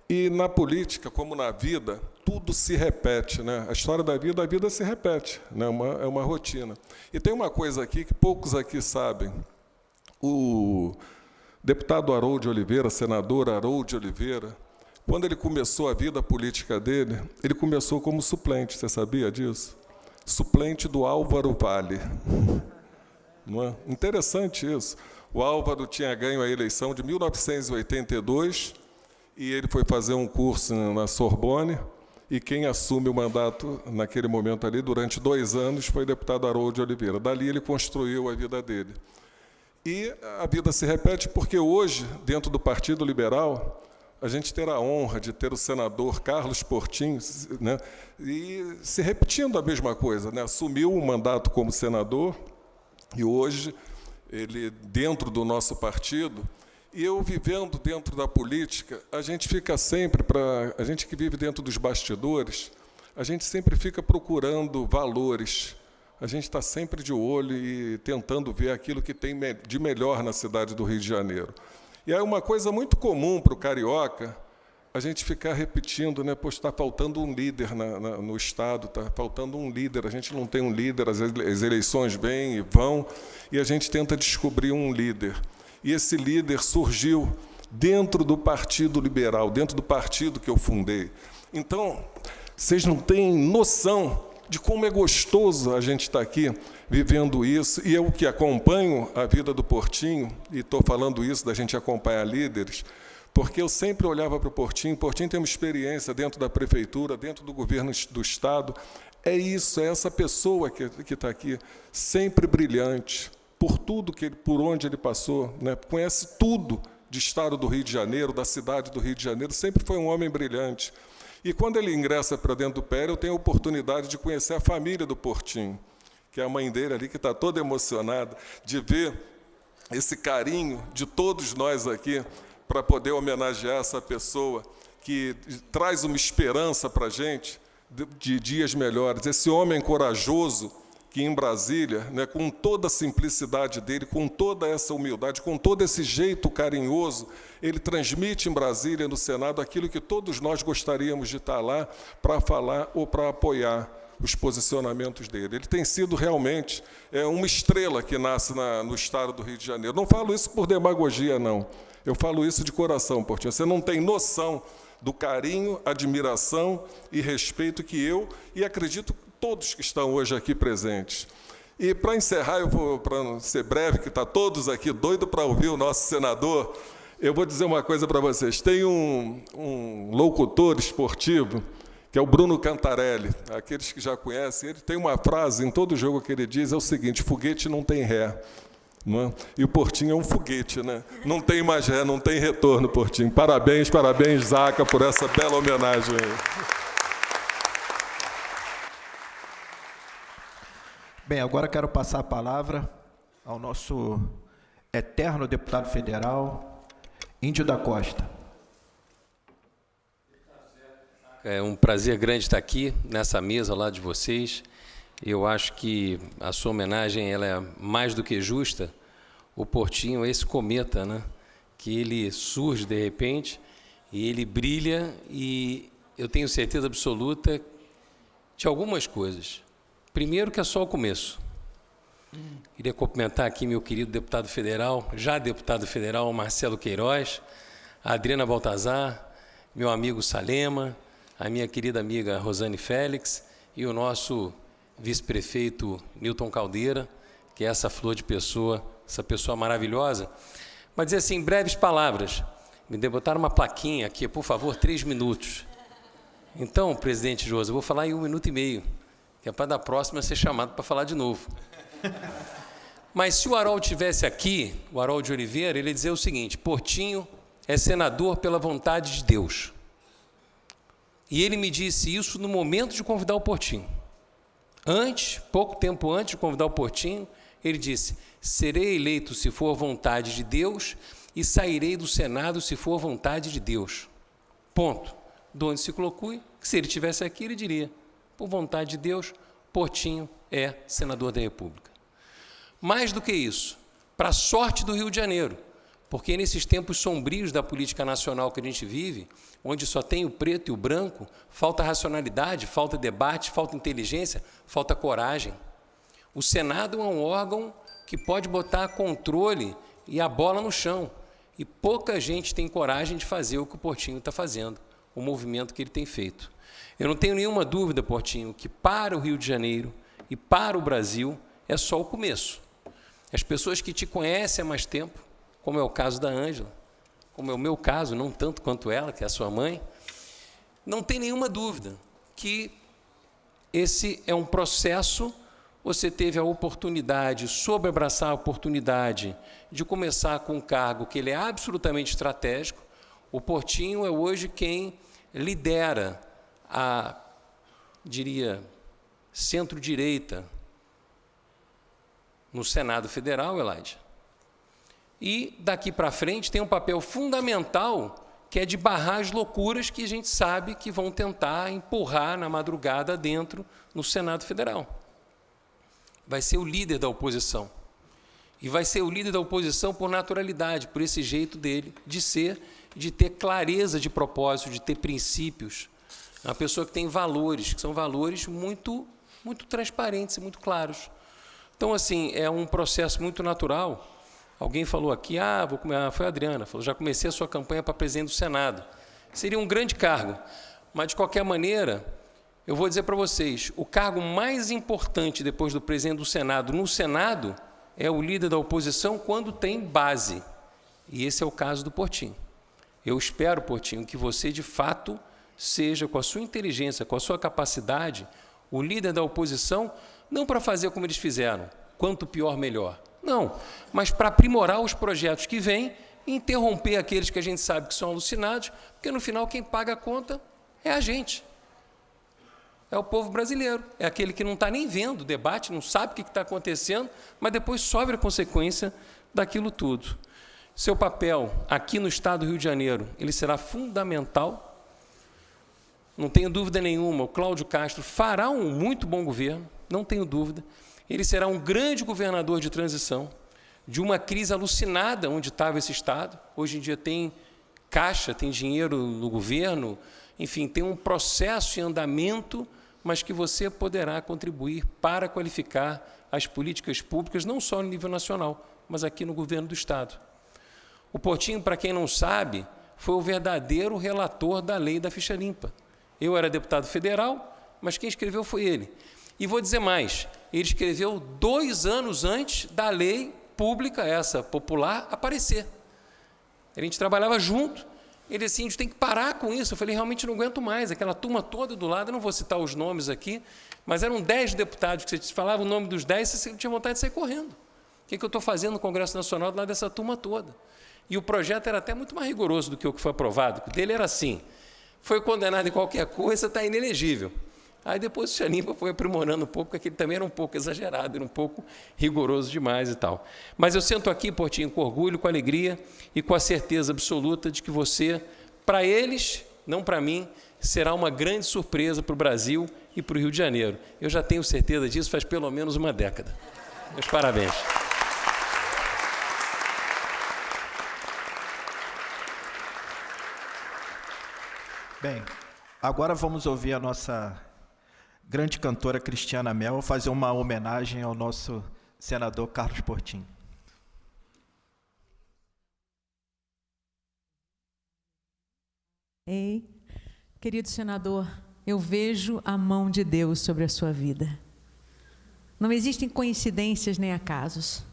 E na política, como na vida, tudo se repete, né? A história da vida, a vida se repete, né? É uma rotina. E tem uma coisa aqui que poucos aqui sabem. O deputado Harold Oliveira, senador Harold Oliveira, quando ele começou a vida política dele, ele começou como suplente, você sabia disso? Suplente do Álvaro Vale. Não é? Interessante isso. O Álvaro tinha ganho a eleição de 1982 e ele foi fazer um curso na Sorbonne e quem assume o mandato naquele momento ali, durante 2 anos, foi o deputado Harold Oliveira. Dali ele construiu a vida dele. E a vida se repete porque hoje, dentro do Partido Liberal, a gente terá a honra de ter o senador Carlos Portinho, né, e se repetindo a mesma coisa, né, assumiu o mandato como senador, e hoje, ele dentro do nosso partido, e eu vivendo dentro da política, a gente fica sempre, a gente que vive dentro dos bastidores, a gente sempre fica procurando valores, a gente está sempre de olho e tentando ver aquilo que tem de melhor na cidade do Rio de Janeiro. E é uma coisa muito comum para o carioca, a gente ficar repetindo, né, pois está faltando um líder no Estado, está faltando um líder, a gente não tem um líder, as eleições vêm e vão, e a gente tenta descobrir um líder. E esse líder surgiu dentro do Partido Liberal, dentro do partido que eu fundei. Então, vocês não têm noção de como é gostoso a gente estar aqui vivendo isso, e eu que acompanho a vida do Portinho, e estou falando isso da gente acompanhar líderes, porque eu sempre olhava para o Portinho tem uma experiência dentro da prefeitura, dentro do governo do Estado, é isso, é essa pessoa que está aqui, sempre brilhante, por tudo por onde ele passou, né? Conhece tudo de Estado do Rio de Janeiro, da cidade do Rio de Janeiro, sempre foi um homem brilhante. E quando ele ingressa para dentro do PL, eu tenho a oportunidade de conhecer a família do Portinho, que é a mãe dele ali, que está toda emocionada de ver esse carinho de todos nós aqui para poder homenagear essa pessoa que traz uma esperança para a gente de dias melhores. Esse homem corajoso que em Brasília, né, com toda a simplicidade dele, com toda essa humildade, com todo esse jeito carinhoso, ele transmite em Brasília, no Senado, aquilo que todos nós gostaríamos de estar lá para falar ou para apoiar os posicionamentos dele. Ele tem sido realmente uma estrela que nasce no Estado do Rio de Janeiro. Não falo isso por demagogia, não. Eu falo isso de coração, Portinho. Você não tem noção do carinho, admiração e respeito que eu, e acredito todos que estão hoje aqui presentes. E, para encerrar, eu vou, para ser breve, que está todos aqui doido para ouvir o nosso senador, eu vou dizer uma coisa para vocês. Tem um locutor esportivo, que é o Bruno Cantarelli. Aqueles que já conhecem, ele tem uma frase em todo jogo que ele diz, é o seguinte: foguete não tem ré. Não é? E o Portinho é um foguete, né? Não tem mais ré, não tem retorno, Portinho. Parabéns, parabéns, Zaca, por essa bela homenagem aí. Bem, agora quero passar a palavra ao nosso eterno deputado federal, Índio da Costa. É um prazer grande estar aqui nessa mesa lá de vocês. Eu acho que a sua homenagem ela é mais do que justa. O Portinho é esse cometa, né? Que ele surge de repente e ele brilha, e eu tenho certeza absoluta de algumas coisas. Primeiro, que é só o começo. Queria cumprimentar aqui meu querido deputado federal, já deputado federal, Marcelo Queiroz, a Adriana Baltazar, meu amigo Salema, a minha querida amiga Rosane Félix e o nosso vice-prefeito Newton Caldeira, que é essa flor de pessoa, essa pessoa maravilhosa. Mas dizer assim, em breves palavras, me botaram uma plaquinha aqui, por favor, 3 minutos. Então, presidente José, eu vou falar em 1 minuto e meio, que é para da próxima ser chamado para falar de novo. Mas se o Harold estivesse aqui, o Harold de Oliveira, ele ia dizer o seguinte: Portinho é senador pela vontade de Deus. E ele me disse isso no momento de convidar o Portinho. Antes, pouco tempo antes de convidar o Portinho, ele disse: serei eleito se for vontade de Deus e sairei do Senado se for vontade de Deus. Ponto. De onde se conclui que se ele estivesse aqui, ele diria: por vontade de Deus, Portinho é senador da República. Mais do que isso, para a sorte do Rio de Janeiro, porque nesses tempos sombrios da política nacional que a gente vive, onde só tem o preto e o branco, falta racionalidade, falta debate, falta inteligência, falta coragem. O Senado é um órgão que pode botar controle e a bola no chão, e pouca gente tem coragem de fazer o que o Portinho está fazendo, o movimento que ele tem feito. Eu não tenho nenhuma dúvida, Portinho, que para o Rio de Janeiro e para o Brasil é só o começo. As pessoas que te conhecem há mais tempo, como é o caso da Ângela, como é o meu caso, não tanto quanto ela, que é a sua mãe, não tem nenhuma dúvida que esse é um processo. Você teve a oportunidade, soube abraçar a oportunidade de começar com um cargo que ele é absolutamente estratégico. O Portinho é hoje quem lidera a, diria, centro-direita no Senado Federal, Elaide. E, daqui para frente, tem um papel fundamental, que é de barrar as loucuras que a gente sabe que vão tentar empurrar na madrugada dentro no Senado Federal. Vai ser o líder da oposição. E vai ser o líder da oposição por naturalidade, por esse jeito dele de ser, de ter clareza de propósito, de ter princípios. É uma pessoa que tem valores, que são valores muito transparentes e muito claros. Então, assim, é um processo muito natural. Alguém falou aqui, foi a Adriana, falou, já comecei a sua campanha para presidente do Senado. Seria um grande cargo, mas, de qualquer maneira, eu vou dizer para vocês, o cargo mais importante depois do presidente do Senado no Senado é o líder da oposição quando tem base. E esse é o caso do Portinho. Eu espero, Portinho, que você, de fato, seja, com a sua inteligência, com a sua capacidade, o líder da oposição, não para fazer como eles fizeram, quanto pior, melhor. Não, mas para aprimorar os projetos que vêm e interromper aqueles que a gente sabe que são alucinados, porque, no final, quem paga a conta é a gente. É o povo brasileiro, é aquele que não está nem vendo o debate, não sabe o que está acontecendo, mas depois sofre a consequência daquilo tudo. Seu papel aqui no Estado do Rio de Janeiro, ele será fundamental, não tenho dúvida nenhuma, o Cláudio Castro fará um muito bom governo, não tenho dúvida, ele será um grande governador de transição, de uma crise alucinada onde estava esse Estado, hoje em dia tem caixa, tem dinheiro no governo, enfim, tem um processo em andamento, mas que você poderá contribuir para qualificar as políticas públicas, não só no nível nacional, mas aqui no governo do Estado. O Portinho, para quem não sabe, foi o verdadeiro relator da lei da ficha limpa. Eu era deputado federal, mas quem escreveu foi ele. E vou dizer mais, ele escreveu 2 anos antes da lei pública, essa popular, aparecer. A gente trabalhava junto. Ele disse assim, a gente tem que parar com isso. Eu falei, realmente não aguento mais. Aquela turma toda do lado, eu não vou citar os nomes aqui, mas eram 10 deputados, que você falava o nome dos 10, você tinha vontade de sair correndo. O que eu estou fazendo no Congresso Nacional do lado dessa turma toda? E o projeto era até muito mais rigoroso do que o que foi aprovado. O dele era assim, foi condenado em qualquer coisa, está inelegível. Aí depois o Xalimpa foi aprimorando um pouco, porque aquele também era um pouco exagerado, era um pouco rigoroso demais e tal. Mas eu sento aqui, Portinho, com orgulho, com alegria e com a certeza absoluta de que você, para eles, não para mim, será uma grande surpresa para o Brasil e para o Rio de Janeiro. Eu já tenho certeza disso faz pelo menos uma década. Meus parabéns. Bem, agora vamos ouvir a nossa grande cantora Cristiana Mel fazer uma homenagem ao nosso senador Carlos Portinho. Ei, querido senador, eu vejo a mão de Deus sobre a sua vida. Não existem coincidências nem acasos.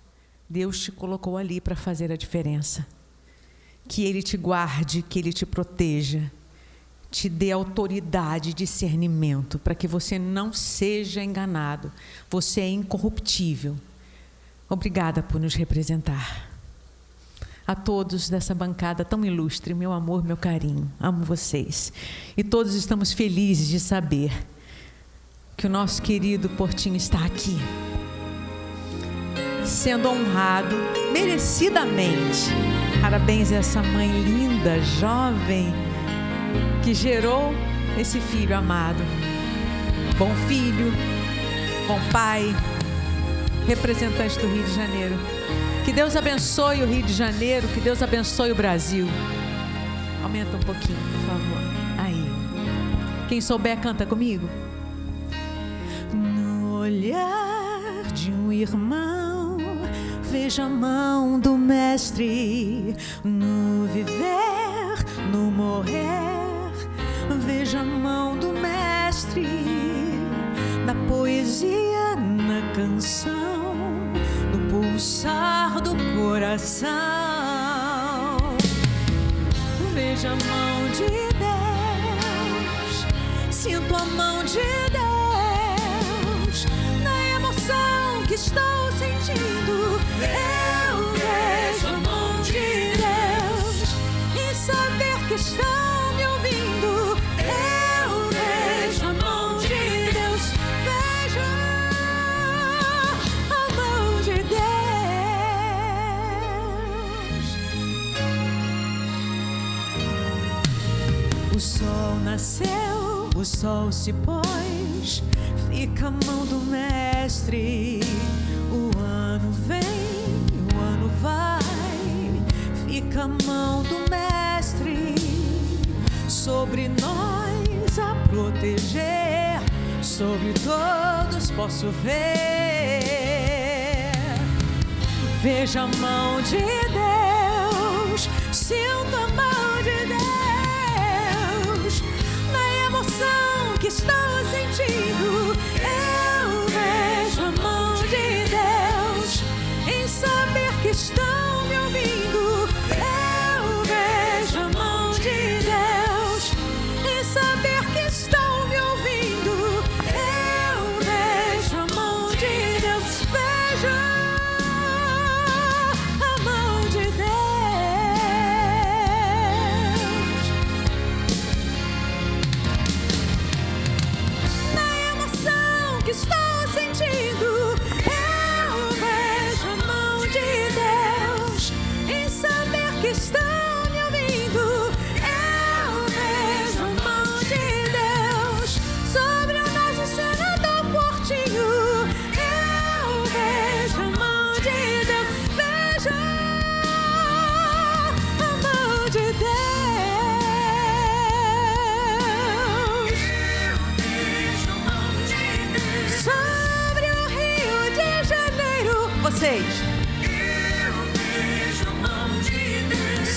Deus te colocou ali para fazer a diferença. Que Ele te guarde, que Ele te proteja, te dê autoridade e discernimento para que você não seja enganado. Você é incorruptível. Obrigada por nos representar. A todos dessa bancada tão ilustre, meu amor, meu carinho, amo vocês. E todos estamos felizes de saber que o nosso querido Portinho está aqui, sendo honrado merecidamente. Parabéns a essa mãe linda, jovem, que gerou esse filho amado. Bom filho, bom pai, representante do Rio de Janeiro. Que Deus abençoe o Rio de Janeiro, que Deus abençoe o Brasil. Aumenta um pouquinho, por favor. Aí. Quem souber, canta comigo. No olhar de um irmão, veja a mão do mestre. No viver, no morrer, veja a mão do mestre. Na poesia, na canção, no pulsar do coração. Veja a mão de Deus, sinto a mão de Deus, na emoção que estou sentindo. Eu vejo a mão de Deus, em saber que estão me ouvindo. Eu vejo a mão de Deus, vejo a mão de Deus. O sol nasceu, o sol se pôs, fica a mão do mestre. O ano vem, o ano vai, fica a mão do mestre sobre nós a proteger, sobre todos posso ver. Veja a mão de Deus, sinto a mão de Deus, na emoção que estou sentindo. Eu vejo a mão de Deus, em saber que estão me ouvindo. Eu vejo a mão de Deus, em saber que estão me ouvindo. Eu vejo a mão de Deus, vejo a mão de Deus. Na emoção que estou sentindo, eu vejo a mão de Deus, em saber que estão me ouvindo. Eu vejo a mão de Deus sobre o nosso senador Portinho. Eu vejo a mão de Deus, vejo a mão de Deus. Sobre o Rio de Janeiro, vocês.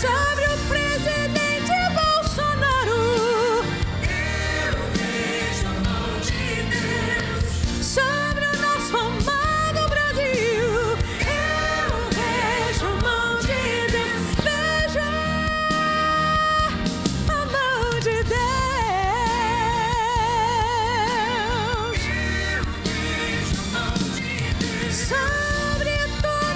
Sobre o presidente Bolsonaro. Sobre o nosso amado Brasil. Eu vejo a mão de Deus, vejo a mão de Deus. Sobre todo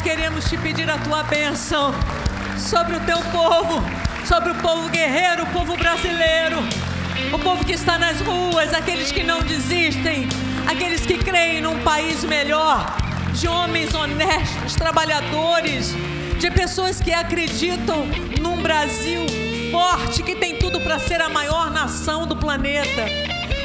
queremos te pedir a tua bênção sobre o teu povo, sobre o povo guerreiro, o povo brasileiro, o povo que está nas ruas, aqueles que não desistem, aqueles que creem num país melhor, de homens honestos, trabalhadores, de pessoas que acreditam num Brasil forte, que tem tudo para ser a maior nação do planeta.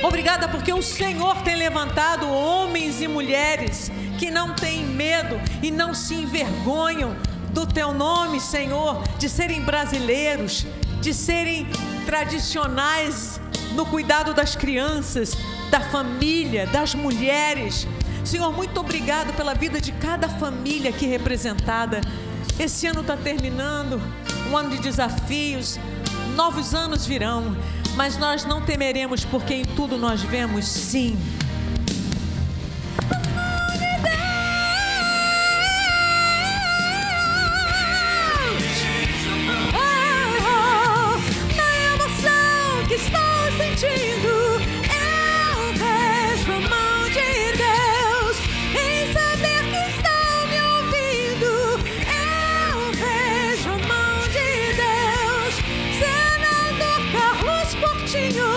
Obrigada porque o Senhor tem levantado homens e mulheres que não têm medo e não se envergonham do teu nome, Senhor, de serem brasileiros, de serem tradicionais no cuidado das crianças, da família, das mulheres. Senhor, muito obrigado pela vida de cada família aqui representada. Esse ano está terminando, um ano de desafios, novos anos virão, mas nós não temeremos, porque em tudo nós vemos sim na emoção que estou sentindo, eu vejo a mão de Deus em saber que estão me ouvindo. Eu vejo a mão de Deus, senador Carlos Portinho.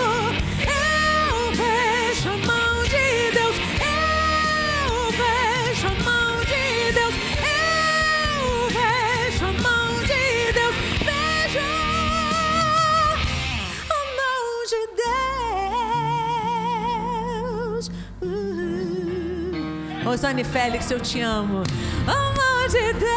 Eu vejo a mão de Deus, eu vejo a mão de Deus, eu vejo a mão de Deus, vejo a mão de Deus. Rosane Félix, eu te amo. A mão de Deus.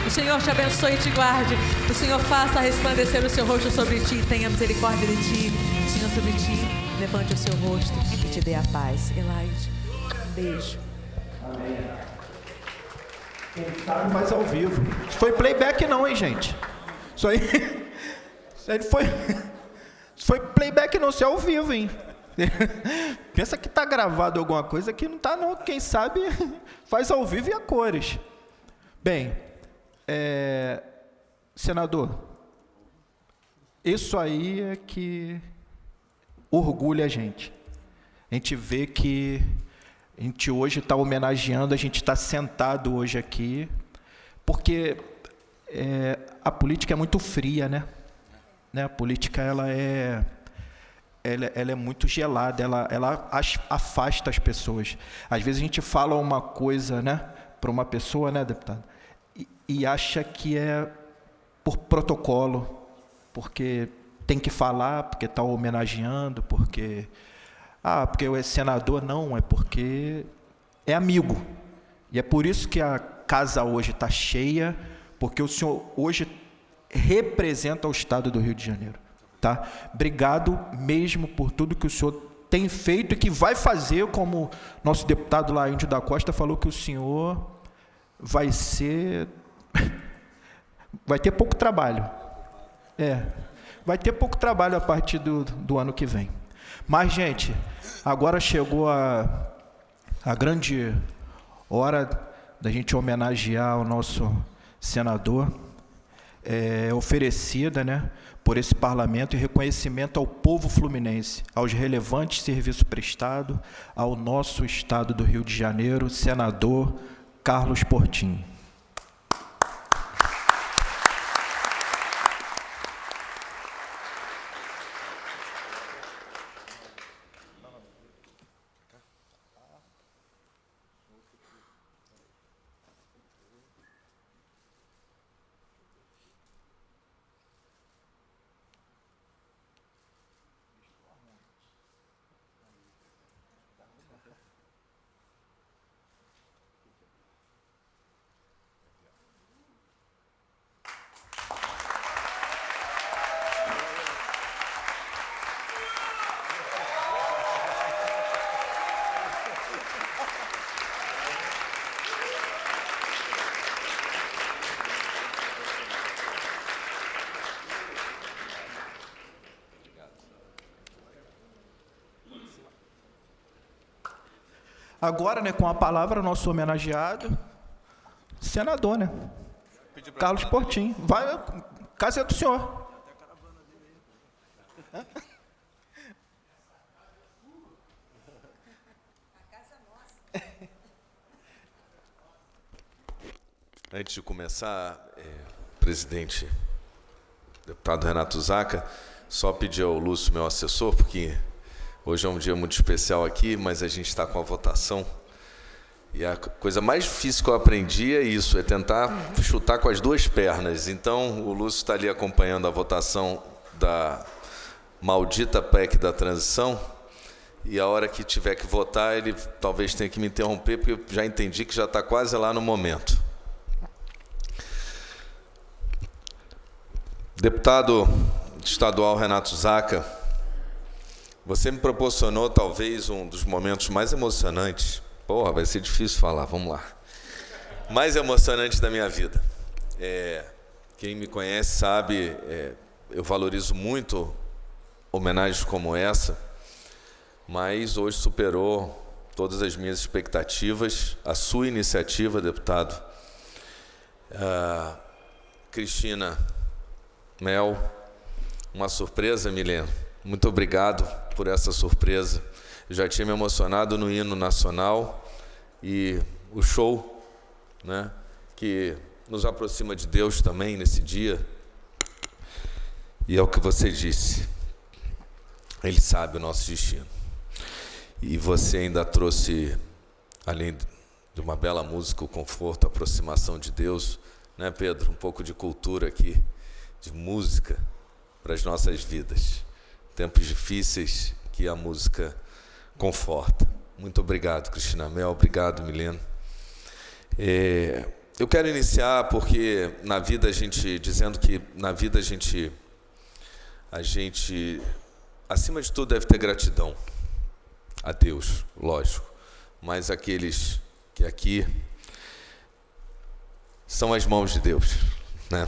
O Senhor te abençoe e te guarde. O Senhor faça resplandecer o seu rosto sobre ti e tenha misericórdia de ti. O Senhor sobre ti levante o seu rosto e te dê a paz. Elaide, um beijo. Faz ao vivo. Isso foi playback não, hein, gente? Isso aí foi playback não, isso é ao vivo, hein? Pensa que tá gravado alguma coisa que não tá não. Quem sabe faz ao vivo e a cores. Bem, senador, isso aí é que orgulha a gente. A gente vê que a gente hoje está homenageando, a gente está sentado hoje aqui, porque a política é muito fria, né? A política ela é muito gelada, ela afasta as pessoas. Às vezes a gente fala uma coisa, né, para uma pessoa, né, deputado, e acha que é por protocolo, porque tem que falar, porque está homenageando, porque é senador. Não, é porque é amigo. E é por isso que a casa hoje está cheia, porque o senhor hoje representa o estado do Rio de Janeiro. Tá? Obrigado mesmo por tudo que o senhor tem feito e que vai fazer, como nosso deputado lá, Índio da Costa, falou que o senhor vai ter pouco trabalho. Vai ter pouco trabalho a partir do ano que vem. Mas, gente, agora chegou a grande hora da gente homenagear o nosso senador, oferecida, né, por esse parlamento, e reconhecimento ao povo fluminense, aos relevantes serviços prestados ao nosso estado do Rio de Janeiro, senador Carlos Portinho. Agora, né, com a palavra, nosso homenageado, senador, né? Carlos Portinho. Vai, casa é do senhor. A casa é nossa. Antes de começar, presidente, deputado Renato Zaca, só pedir ao Lúcio, meu assessor, porque hoje é um dia muito especial aqui, mas a gente está com a votação. E a coisa mais difícil que eu aprendi é isso, é tentar chutar com as duas pernas. Então, o Lúcio está ali acompanhando a votação da maldita PEC da transição, e a hora que tiver que votar, ele talvez tenha que me interromper, porque eu já entendi que já está quase lá no momento. Deputado estadual Renato Zaca, você me proporcionou talvez um dos momentos mais emocionantes. Porra, vai ser difícil falar, vamos lá. Mais emocionantes da minha vida. Quem me conhece sabe, eu valorizo muito homenagens como essa, mas hoje superou todas as minhas expectativas. A sua iniciativa, deputado. Cristina Mel, uma surpresa, Milena. Muito obrigado por essa surpresa. Eu já tinha me emocionado no hino nacional e o show, né, que nos aproxima de Deus também nesse dia. E é o que você disse. Ele sabe o nosso destino. E você ainda trouxe, além de uma bela música, o conforto, a aproximação de Deus, né, Pedro? Um pouco de cultura aqui, de música para as nossas vidas. Tempos difíceis que a música conforta. Muito obrigado, Cristina Mel. Obrigado, Milena. Eu quero iniciar porque na vida a gente, dizendo que na vida a gente, acima de tudo, deve ter gratidão a Deus, lógico, mas aqueles que aqui são as mãos de Deus, né?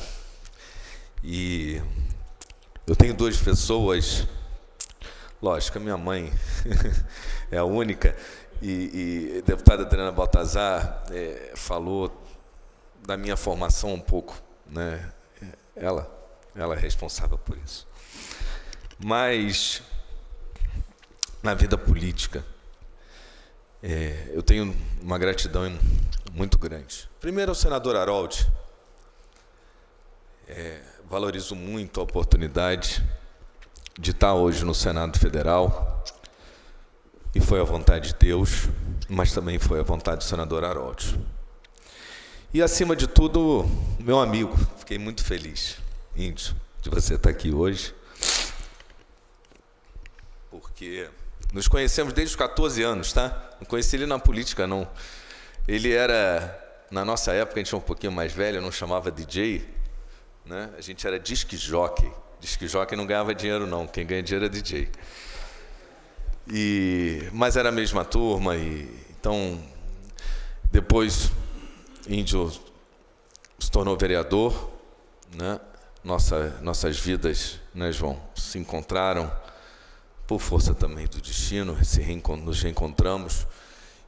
E eu tenho duas pessoas, lógico, a minha mãe é a única, e a deputada Adriana Baltazar falou da minha formação um pouco, né? Ela é responsável por isso. Mas na vida política, eu tenho uma gratidão muito grande. Primeiro ao senador Harold. Valorizo muito a oportunidade de estar hoje no Senado Federal, e foi a vontade de Deus, mas também foi a vontade do senador Harold. E, acima de tudo, meu amigo, fiquei muito feliz, Índio, de você estar aqui hoje, porque nos conhecemos desde os 14 anos, tá? Não conheci ele na política, não. Ele era, na nossa época, a gente é um pouquinho mais velho, eu não chamava DJ, né? A gente era disc jockey. Disc jockey não ganhava dinheiro, não. Quem ganha dinheiro é DJ. Mas era a mesma turma. Então, depois, Índio se tornou vereador, né? Nossas vidas, né, João, se encontraram por força também do destino, nos reencontramos,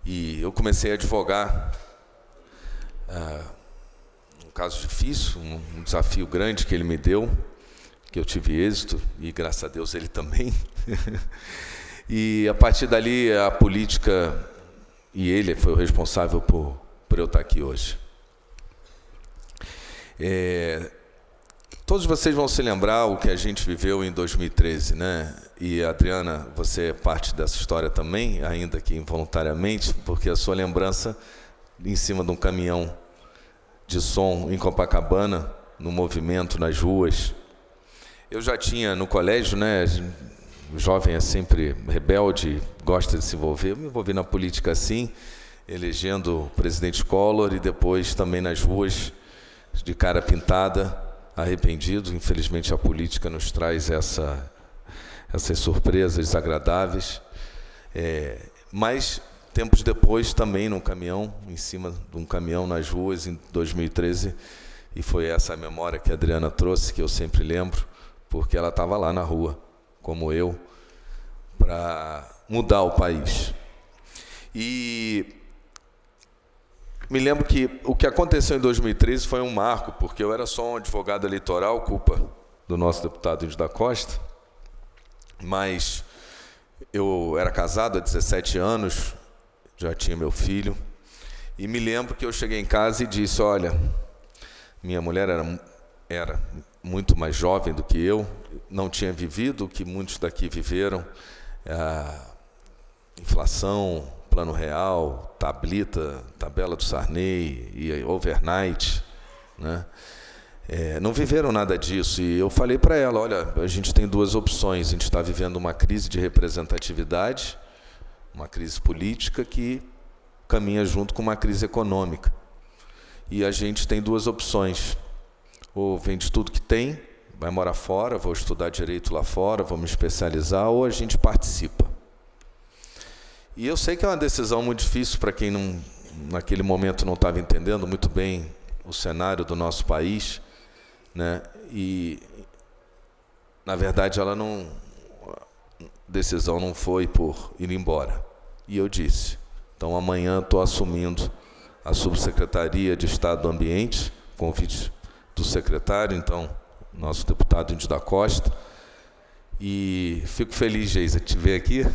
e eu comecei a advogar. Um caso difícil, um desafio grande que ele me deu, que eu tive êxito, e graças a Deus ele também. E a partir dali a política, e ele foi o responsável por eu estar aqui hoje. Todos vocês vão se lembrar o que a gente viveu em 2013, né? E, Adriana, você é parte dessa história também, ainda que involuntariamente, porque a sua lembrança em cima de um caminhão de som em Copacabana, no movimento, nas ruas. Eu já tinha no colégio, né? O jovem é sempre rebelde, gosta de se envolver. Eu me envolvi na política assim, elegendo o presidente Collor, e depois também nas ruas, de cara pintada, arrependido. Infelizmente a política nos traz essas surpresas desagradáveis. Mas tempos depois também num caminhão, em cima de um caminhão nas ruas em 2013, e foi essa a memória que a Adriana trouxe, que eu sempre lembro, porque ela estava lá na rua, como eu, para mudar o país. E me lembro que o que aconteceu em 2013 foi um marco, porque eu era só um advogado eleitoral, culpa do nosso deputado Índio da Costa, mas eu era casado há 17 anos, já tinha meu filho, e me lembro que eu cheguei em casa e disse: olha, Minha mulher era muito mais jovem do que eu, não tinha vivido o que muitos daqui viveram, inflação, Plano Real, Tablita, tabela do Sarney e overnight, né? Não viveram nada disso, e eu falei para ela, olha, a gente tem duas opções, a gente está vivendo uma crise de representatividade, uma crise política que caminha junto com uma crise econômica, e a gente tem duas opções, ou vende tudo que tem, vai morar fora, vou estudar direito lá fora, vou me especializar, ou a gente participa. E eu sei que é uma decisão muito difícil para quem naquele momento não estava entendendo muito bem o cenário do nosso país, né? E, na verdade, a decisão não foi por ir embora. E eu disse, então amanhã estou assumindo a Subsecretaria de Estado do Ambiente, convite do secretário, então, nosso deputado Índio da Costa, e fico feliz, Geisa, de te ver aqui,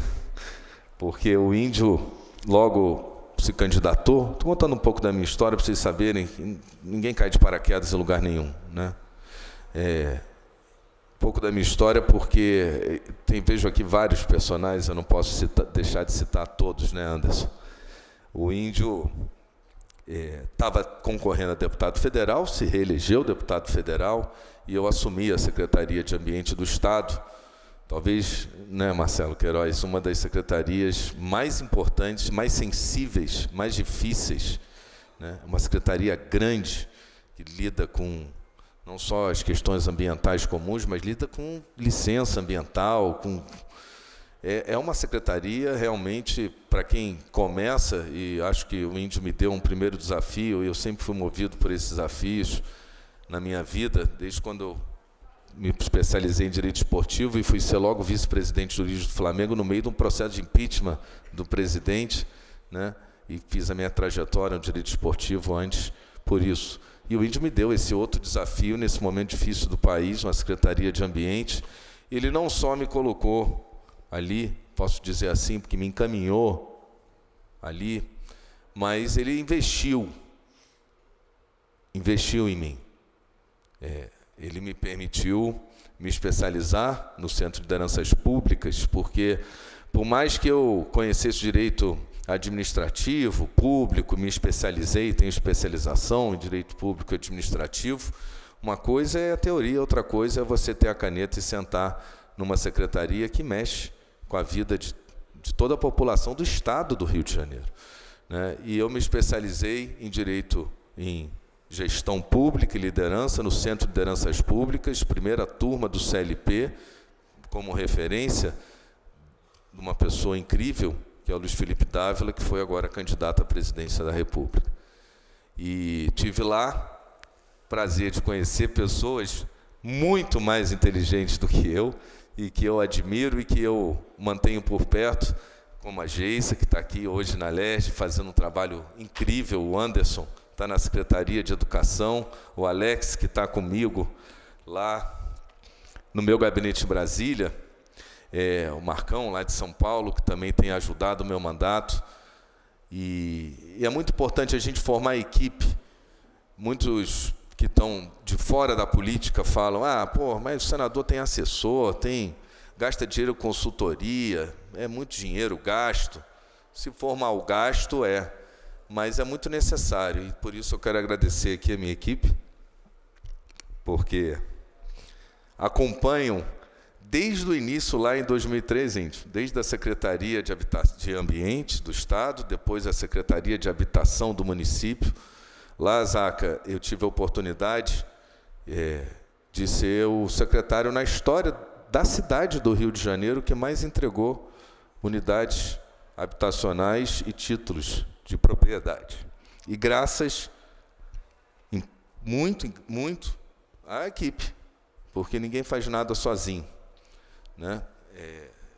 porque o Índio logo se candidatou. Estou contando um pouco da minha história para vocês saberem que ninguém cai de paraquedas em lugar nenhum, né? Um pouco da minha história, porque vejo aqui vários personagens, eu não posso deixar de citar todos, né, Anderson? O Índio estava concorrendo a deputado federal, se reelegeu deputado federal, e eu assumi a Secretaria de Ambiente do Estado, talvez, né, Marcelo Queiroz, uma das secretarias mais importantes, mais sensíveis, mais difíceis, né? Uma secretaria grande, que lida com não só as questões ambientais comuns, mas lida com licença ambiental, é uma secretaria realmente, para quem começa, e acho que o Índio me deu um primeiro desafio, e eu sempre fui movido por esses desafios na minha vida, desde quando eu me especializei em direito esportivo e fui ser logo vice-presidente jurídico do Flamengo no meio de um processo de impeachment do presidente, né? E fiz a minha trajetória no direito esportivo antes por isso. E o Índio me deu esse outro desafio nesse momento difícil do país, uma Secretaria de Ambiente. Ele não só me colocou ali, posso dizer assim, porque me encaminhou ali, mas ele investiu em mim. Ele me permitiu me especializar no Centro de Lideranças Públicas, porque, por mais que eu conhecesse direito administrativo, público, me especializei, tenho especialização em direito público e administrativo, uma coisa é a teoria, outra coisa é você ter a caneta e sentar numa secretaria que mexe com a vida de toda a população do Estado do Rio de Janeiro, né? E eu me especializei em direito em gestão pública e liderança no Centro de Lideranças Públicas, primeira turma do CLP, como referência de uma pessoa incrível, que é o Luiz Felipe Dávila, que foi agora candidato à presidência da República. E tive lá prazer de conhecer pessoas muito mais inteligentes do que eu, e que eu admiro e que eu mantenho por perto, como a Geisa, que está aqui hoje na LERJ, fazendo um trabalho incrível, o Anderson está na Secretaria de Educação, o Alex, que está comigo lá no meu gabinete em Brasília, o Marcão, lá de São Paulo, que também tem ajudado o meu mandato. E é muito importante a gente formar equipe. Muitos que estão de fora da política falam, mas o senador tem assessor, gasta dinheiro com consultoria, é muito dinheiro gasto. Se for mal gasto, mas é muito necessário, e por isso eu quero agradecer aqui a minha equipe, porque acompanham desde o início lá em 2013, desde a Secretaria de Ambiente do Estado, depois a Secretaria de Habitação do município. Lá, Zaca, eu tive a oportunidade de ser o secretário na história da cidade do Rio de Janeiro que mais entregou unidades habitacionais e títulos de propriedade. E graças muito à equipe, porque ninguém faz nada sozinho, né?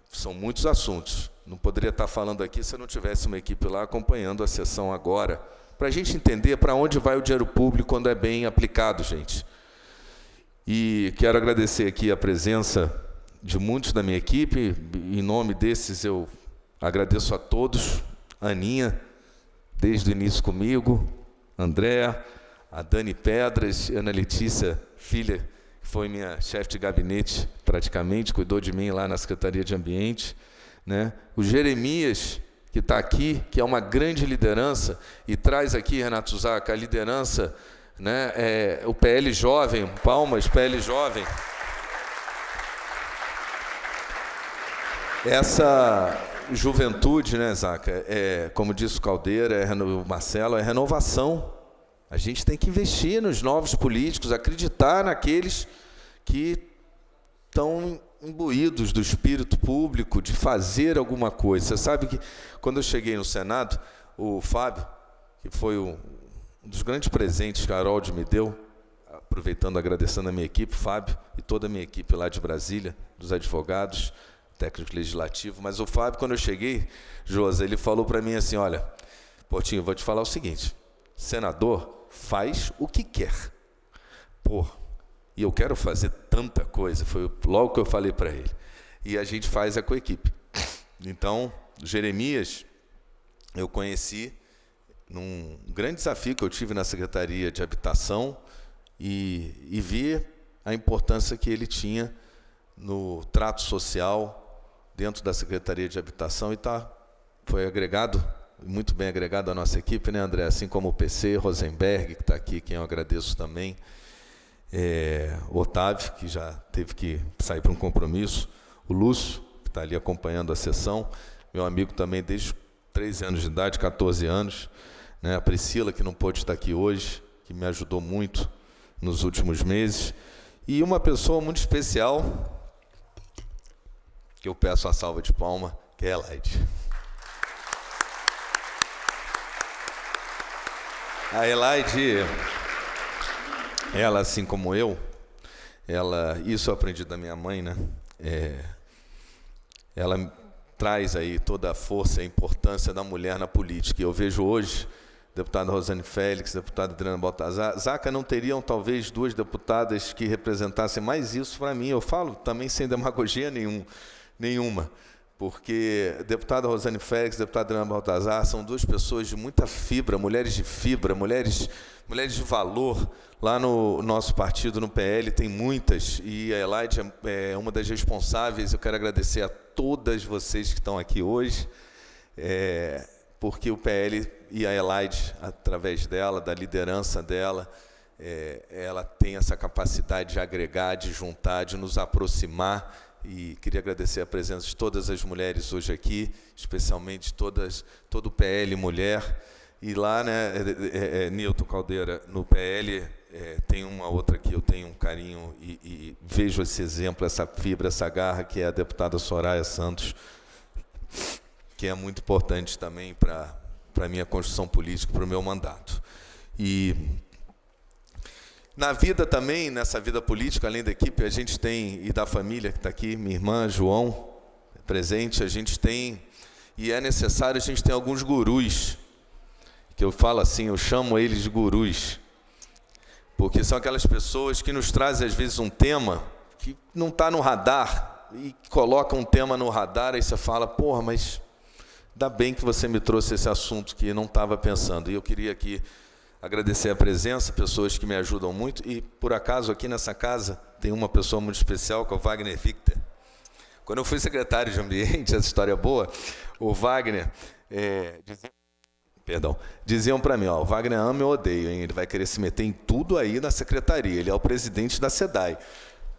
São muitos assuntos. Não poderia estar falando aqui se eu não tivesse uma equipe lá acompanhando a sessão agora, para a gente entender para onde vai o dinheiro público quando é bem aplicado, gente. E quero agradecer aqui a presença de muitos da minha equipe. Em nome desses, eu agradeço a todos. Aninha, desde o início comigo, André, a Dani Pedras, Ana Letícia, filha, que foi minha chefe de gabinete, praticamente, cuidou de mim lá na Secretaria de Ambiente, né? O Jeremias, que está aqui, que é uma grande liderança, e traz aqui, Renato Zaca, a liderança, né? O PL Jovem, palmas, PL Jovem. Essa juventude, né, Zaca, como disse o Caldeira, o Marcelo, é renovação. A gente tem que investir nos novos políticos, acreditar naqueles que estão imbuídos do espírito público, de fazer alguma coisa. Você sabe que, quando eu cheguei no Senado, o Fábio, que foi um dos grandes presentes que a Harold me deu, aproveitando, agradecendo a minha equipe, Fábio, e toda a minha equipe lá de Brasília, dos advogados, técnico legislativo, mas o Fábio, quando eu cheguei, Josa, ele falou para mim assim, olha, Portinho, vou te falar o seguinte, senador faz o que quer. Pô, e eu quero fazer tanta coisa, foi logo que eu falei para ele. E a gente faz com a equipe. Então, Jeremias, eu conheci num grande desafio que eu tive na Secretaria de Habitação e vi a importância que ele tinha no trato social dentro da Secretaria de Habitação e foi agregado, muito bem agregado à nossa equipe, né, André? Assim como o PC, Rosenberg, que está aqui, quem eu agradeço também, o Otávio, que já teve que sair para um compromisso, o Lúcio, que está ali acompanhando a sessão, meu amigo também desde 13 anos de idade, 14 anos, né? A Priscila, que não pôde estar aqui hoje, que me ajudou muito nos últimos meses, e uma pessoa muito especial, que eu peço a salva de palma, que é a Elaide. A Elaide, ela, assim como eu, isso eu aprendi da minha mãe, né? Ela traz aí toda a força e a importância da mulher na política. E eu vejo hoje, deputada Rosane Félix, deputada Adriana Baltazar, Zaca, não teriam talvez duas deputadas que representassem mais isso para mim. Eu falo também sem demagogia nenhuma, porque a deputada Rosane Félix e a deputada Adriana Baltazar são duas pessoas de muita fibra, mulheres de fibra, mulheres de valor. Lá no nosso partido, no PL, tem muitas, e a Elaide é uma das responsáveis. Eu quero agradecer a todas vocês que estão aqui hoje, porque o PL e a Elaide, através dela, da liderança dela, ela tem essa capacidade de agregar, de juntar, de nos aproximar. E queria agradecer a presença de todas as mulheres hoje aqui, especialmente todo o PL Mulher. E lá, né, Nilton Caldeira, no PL, tem uma outra que eu tenho um carinho e vejo esse exemplo, essa fibra, essa garra, que é a deputada Soraya Santos, que é muito importante também para a minha construção política, para o meu mandato. E na vida também, nessa vida política, além da equipe, a gente tem, e da família que está aqui, minha irmã, João, presente, a gente tem, e é necessário, a gente tem alguns gurus, que eu falo assim, eu chamo eles de gurus, porque são aquelas pessoas que nos trazem, às vezes, um tema que não está no radar, e colocam um tema no radar, aí você fala, porra, mas ainda bem que você me trouxe esse assunto que eu não estava pensando. E eu queria aqui agradecer a presença, pessoas que me ajudam muito, e, por acaso, aqui nessa casa, tem uma pessoa muito especial, que é o Wagner Victor. Quando eu fui secretário de Ambiente, essa história é boa, o Wagner... diziam para mim, o Wagner ama e odeia, hein? Ele vai querer se meter em tudo aí na secretaria, ele é o presidente da SEDAI.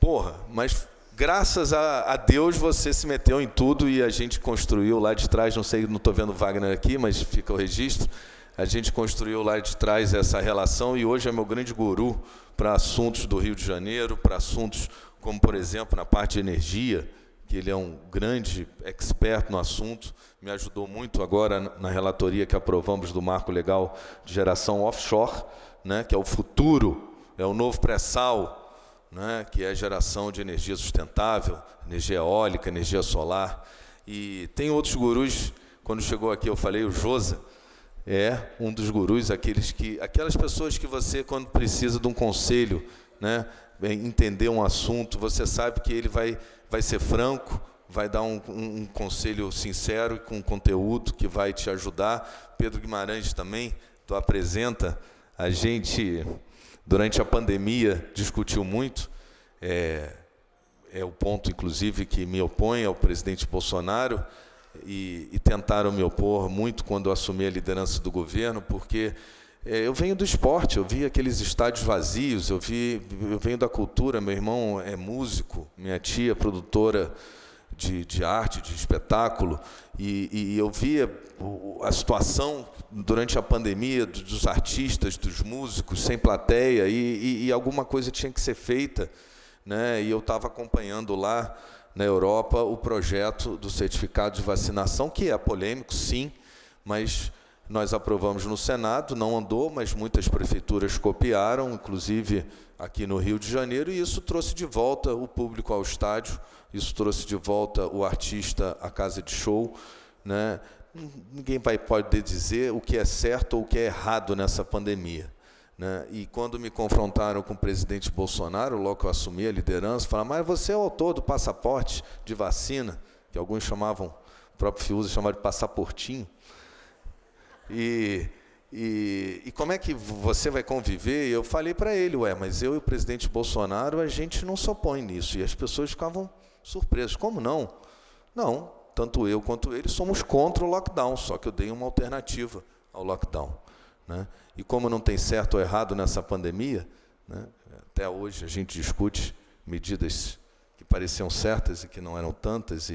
Porra, mas graças a Deus você se meteu em tudo e a gente construiu lá de trás, não estou vendo o Wagner aqui, mas fica o registro, a gente construiu lá de trás essa relação e hoje é meu grande guru para assuntos do Rio de Janeiro, para assuntos como, por exemplo, na parte de energia, que ele é um grande expert no assunto, me ajudou muito agora na relatoria que aprovamos do Marco Legal de Geração Offshore, né, que é o futuro, é o novo pré-sal, né, que é a geração de energia sustentável, energia eólica, energia solar. E tem outros gurus, quando chegou aqui eu falei, o Josa é um dos gurus, aquelas pessoas que você, quando precisa de um conselho, né, entender um assunto, você sabe que ele vai ser franco, vai dar um conselho sincero e com conteúdo que vai te ajudar. Pedro Guimarães também, tu apresenta a gente durante a pandemia, discutiu muito, é o ponto, inclusive, que me opõe ao presidente Bolsonaro, e tentaram me opor muito quando eu assumi a liderança do governo, porque eu venho do esporte, eu vi aqueles estádios vazios, eu venho da cultura, meu irmão é músico, minha tia é produtora de arte, de espetáculo, e eu via a situação durante a pandemia dos artistas, dos músicos, sem plateia, e alguma coisa tinha que ser feita, né? E eu estava acompanhando lá na Europa o projeto do certificado de vacinação, que é polêmico, sim, mas nós aprovamos no Senado, não andou, mas muitas prefeituras copiaram, inclusive aqui no Rio de Janeiro, e isso trouxe de volta o público ao estádio, isso trouxe de volta o artista à casa de show, né? Ninguém pode dizer o que é certo ou o que é errado nessa pandemia, né? E quando me confrontaram com o presidente Bolsonaro, logo que eu assumi a liderança, falaram, mas você é o autor do passaporte de vacina, que alguns chamavam, o próprio Fiuza chamava de passaportinho, e como é que você vai conviver? E eu falei para ele, mas eu e o presidente Bolsonaro, a gente não se opõe nisso, e as pessoas ficavam surpresas, como não? Não, tanto eu quanto ele somos contra o lockdown, só que eu dei uma alternativa ao lockdown, né? E como não tem certo ou errado nessa pandemia, né, até hoje a gente discute medidas que pareciam certas e que não eram tantas.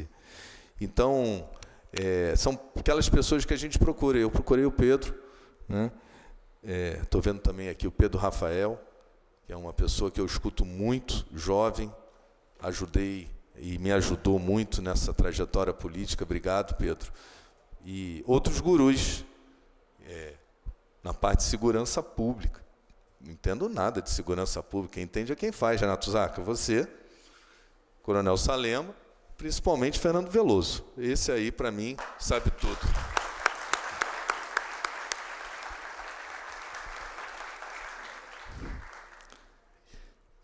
Então, são aquelas pessoas que a gente procura. Eu procurei o Pedro, né? Estou vendo também aqui o Pedro Rafael, que é uma pessoa que eu escuto muito, jovem, ajudei e me ajudou muito nessa trajetória política. Obrigado, Pedro. E outros gurus, na parte de segurança pública. Não entendo nada de segurança pública. Quem entende é quem faz. Renato Zaca, você, Coronel Salema, principalmente Fernando Veloso. Esse aí, para mim, sabe tudo.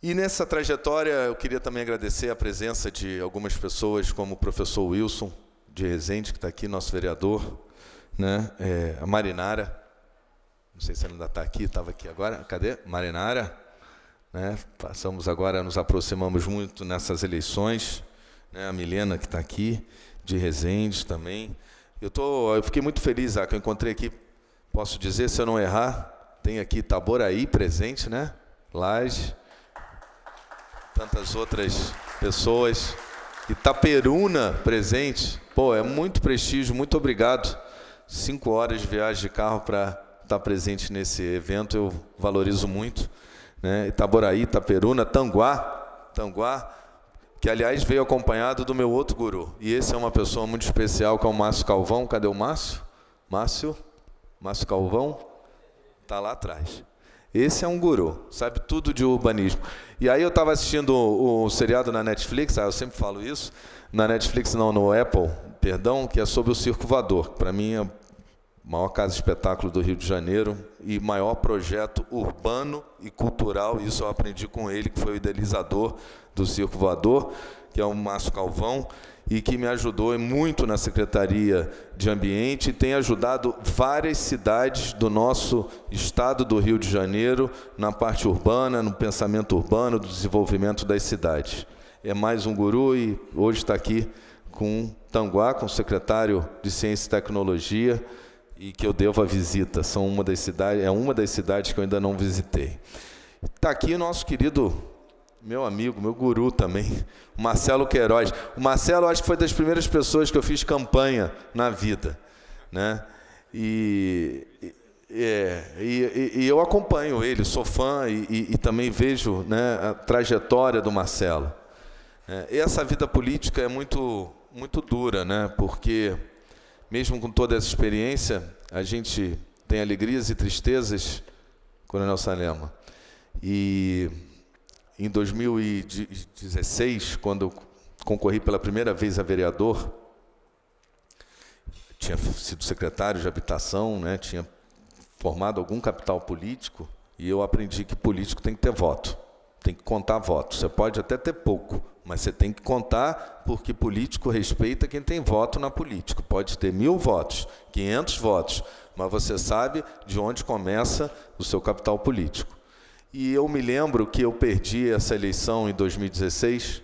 E nessa trajetória, eu queria também agradecer a presença de algumas pessoas, como o professor Wilson de Resende, que está aqui, nosso vereador, né? A Marinara, não sei se ela ainda está aqui, estava aqui agora. Cadê? Marinara, né? Passamos agora, nos aproximamos muito nessas eleições, né? A Milena, que está aqui, de Resende também. Eu fiquei muito feliz, que eu encontrei aqui, posso dizer, se eu não errar, tem aqui Itaboraí presente, né? Laje, tantas outras pessoas. Itaperuna presente. Pô, é muito prestígio, muito obrigado. 5 horas de viagem de carro para estar presente nesse evento, eu valorizo muito, né? Itaboraí, Itaperuna, Tanguá, que aliás veio acompanhado do meu outro guru. E esse é uma pessoa muito especial, que é o Márcio Calvão. Cadê o Márcio? Márcio Calvão? Está lá atrás. Esse é um guru, sabe tudo de urbanismo. E aí eu estava assistindo o seriado na Netflix, eu sempre falo isso, na Netflix não, no Apple, perdão, que é sobre o Circo Voador. Para mim é a maior casa de espetáculo do Rio de Janeiro e maior projeto urbano e cultural. Isso eu aprendi com ele, que foi o idealizador do Circo Voador, que é o Márcio Calvão, e que me ajudou muito na Secretaria de Ambiente e tem ajudado várias cidades do nosso estado do Rio de Janeiro na parte urbana, no pensamento urbano, do desenvolvimento das cidades. É mais um guru e hoje está aqui com Tanguá, com o secretário de Ciência e Tecnologia, e que eu devo a visita. É uma das cidades que eu ainda não visitei. Está aqui o nosso querido, meu amigo, meu guru também, o Marcelo Queiroz. O Marcelo, acho que foi das primeiras pessoas que eu fiz campanha na vida, né? E eu acompanho ele, sou fã e também vejo, né, a trajetória do Marcelo. E essa vida política é muito, muito dura, né? Porque mesmo com toda essa experiência, a gente tem alegrias e tristezas, Coronel Salema. E em 2016, quando eu concorri pela primeira vez a vereador, tinha sido secretário de habitação, né, tinha formado algum capital político, e eu aprendi que político tem que ter voto, tem que contar votos. Você pode até ter pouco, mas você tem que contar, porque político respeita quem tem voto na política. Pode ter 1000 votos, 500 votos, mas você sabe de onde começa o seu capital político. E eu me lembro que eu perdi essa eleição em 2016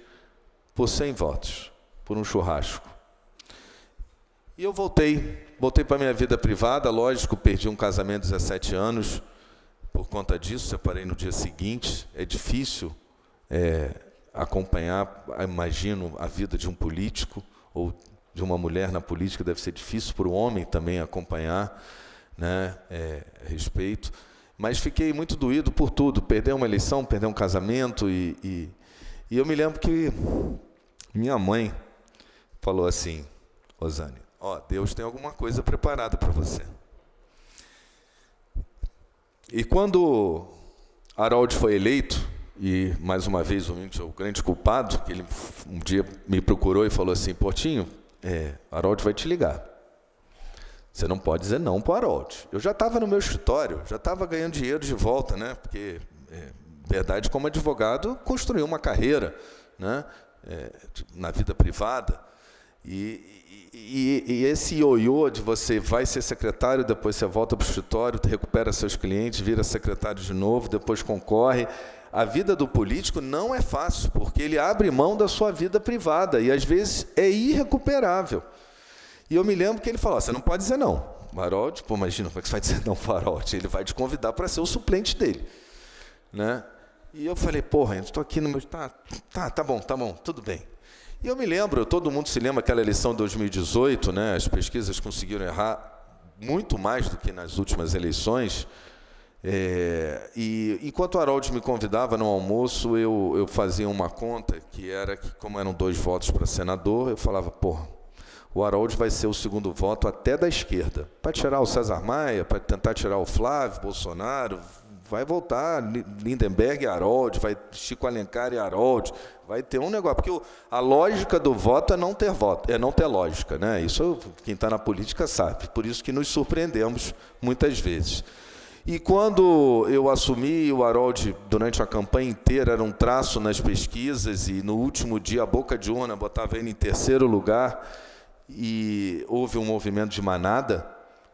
por 100 votos, por um churrasco. E eu voltei para a minha vida privada, lógico, perdi um casamento de 17 anos, por conta disso, separei no dia seguinte. É difícil acompanhar, imagino, a vida de um político ou de uma mulher na política, deve ser difícil para o homem também acompanhar, né, respeito. Mas fiquei muito doído por tudo, perder uma eleição, perder um casamento, e eu me lembro que minha mãe falou assim: Rosane, Deus tem alguma coisa preparada para você. E quando Harold foi eleito, e mais uma vez o grande culpado, que ele um dia me procurou e falou assim: Portinho, Harold vai te ligar. Você não pode dizer não para o Harold. Eu já estava no meu escritório, já estava ganhando dinheiro de volta, né? Porque, verdade, como advogado, construí uma carreira, né? Na vida privada. E esse ioiô de você vai ser secretário, depois você volta para o escritório, recupera seus clientes, vira secretário de novo, depois concorre. A vida do político não é fácil, porque ele abre mão da sua vida privada e, às vezes, é irrecuperável. E eu me lembro que ele falou: você não pode dizer não. Harold, imagina, como é que você vai dizer não para o Harold? Ele vai te convidar para ser o suplente dele, né? E eu falei: porra, eu estou aqui no meu... Tá bom, tudo bem. E eu me lembro, todo mundo se lembra daquela eleição de 2018, né? As pesquisas conseguiram errar muito mais do que nas últimas eleições. E enquanto o Harold me convidava no almoço, eu fazia uma conta, que era que, como eram 2 votos para senador, eu falava: porra, o Harold vai ser o segundo voto até da esquerda, para tirar o César Maia, para tentar tirar o Flávio, Bolsonaro, vai voltar Lindenberg e Harold, vai Chico Alencar e Harold, vai ter um negócio, porque a lógica do voto é não ter voto, é não ter lógica, né? Isso quem está na política sabe, por isso que nos surpreendemos muitas vezes. E quando eu assumi, o Harold, durante a campanha inteira, era um traço nas pesquisas, e no último dia, a boca de urna botava ele em 3º lugar, e houve um movimento de manada.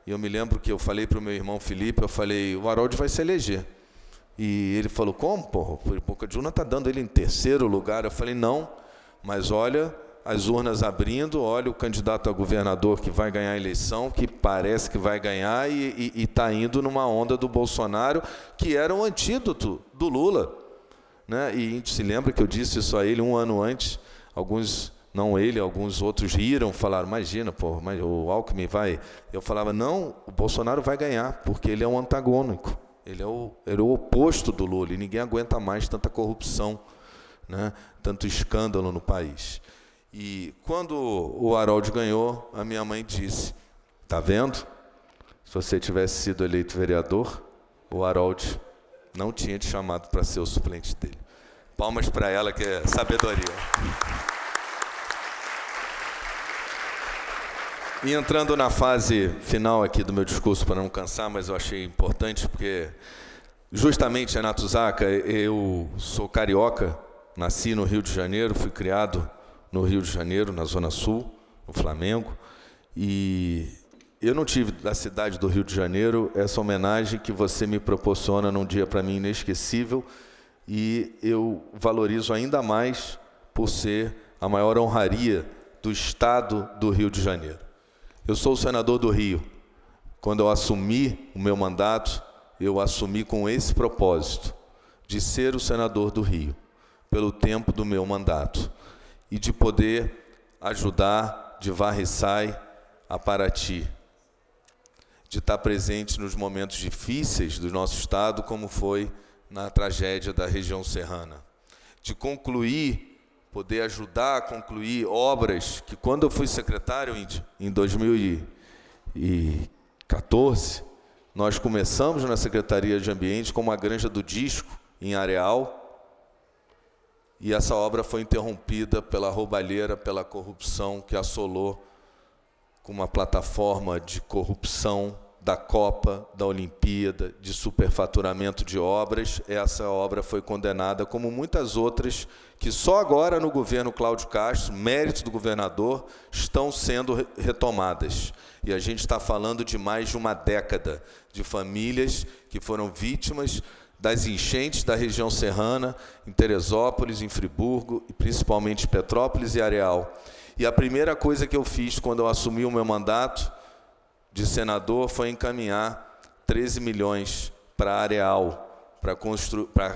E eu me lembro que eu falei para o meu irmão Felipe, eu falei: o Harold vai se eleger. E ele falou: como, porra? A boca de urna está dando ele em 3º lugar. Eu falei: não, mas olha as urnas abrindo, olha o candidato a governador que vai ganhar a eleição, que parece que vai ganhar, e está indo numa onda do Bolsonaro, que era um antídoto do Lula, né? E a gente se lembra que eu disse isso a ele um ano antes. Alguns outros riram, falaram: imagina, pô, mas o Alckmin vai... Eu falava: não, o Bolsonaro vai ganhar, porque ele é um antagônico, ele é o oposto do Lula, e ninguém aguenta mais tanta corrupção, né? Tanto escândalo no país. E quando o Harold ganhou, a minha mãe disse: tá vendo? Se você tivesse sido eleito vereador, o Harold não tinha te chamado para ser o suplente dele. Palmas para ela, que é sabedoria. E entrando na fase final aqui do meu discurso, para não cansar, mas eu achei importante, porque justamente, Renato Zaca, eu sou carioca, nasci no Rio de Janeiro, fui criado no Rio de Janeiro, na Zona Sul, no Flamengo, e eu não tive da cidade do Rio de Janeiro essa homenagem que você me proporciona num dia para mim inesquecível, e eu valorizo ainda mais por ser a maior honraria do Estado do Rio de Janeiro. Eu sou o senador do Rio. Quando eu assumi o meu mandato, eu assumi com esse propósito, de ser o senador do Rio, pelo tempo do meu mandato, e de poder ajudar de Varre-Sai a Paraty, de estar presente nos momentos difíceis do nosso Estado, como foi na tragédia da região serrana, de poder ajudar a concluir obras que, quando eu fui secretário em 2014, nós começamos na Secretaria de Ambiente com uma granja do disco em Areal, e essa obra foi interrompida pela roubalheira, pela corrupção que assolou, com uma plataforma de corrupção da Copa, da Olimpíada, de superfaturamento de obras. Essa obra foi condenada, como muitas outras, que só agora no governo Cláudio Castro, mérito do governador, estão sendo retomadas. E a gente está falando de mais de uma década de famílias que foram vítimas das enchentes da região serrana, em Teresópolis, em Friburgo, e principalmente Petrópolis e Areal. E a primeira coisa que eu fiz quando eu assumi o meu mandato de senador foi encaminhar 13 milhões para Areal, para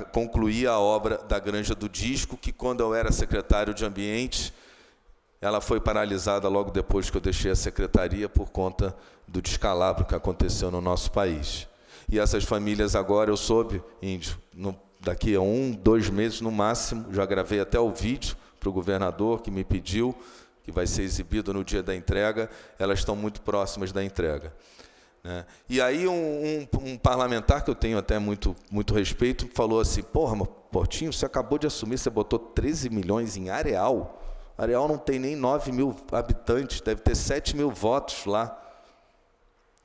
concluir a obra da Granja do Disco, que quando eu era secretário de Ambiente, ela foi paralisada logo depois que eu deixei a secretaria por conta do descalabro que aconteceu no nosso país. E essas famílias agora, eu soube, Índio, daqui a 1, 2 meses no máximo, já gravei até o vídeo para o governador que me pediu, que vai ser exibido no dia da entrega, elas estão muito próximas da entrega. Né? E aí um parlamentar que eu tenho até muito respeito falou assim, porra, Portinho, você acabou de assumir, você botou 13 milhões em Areal. Areal não tem nem 9 mil habitantes, deve ter 7 mil votos lá.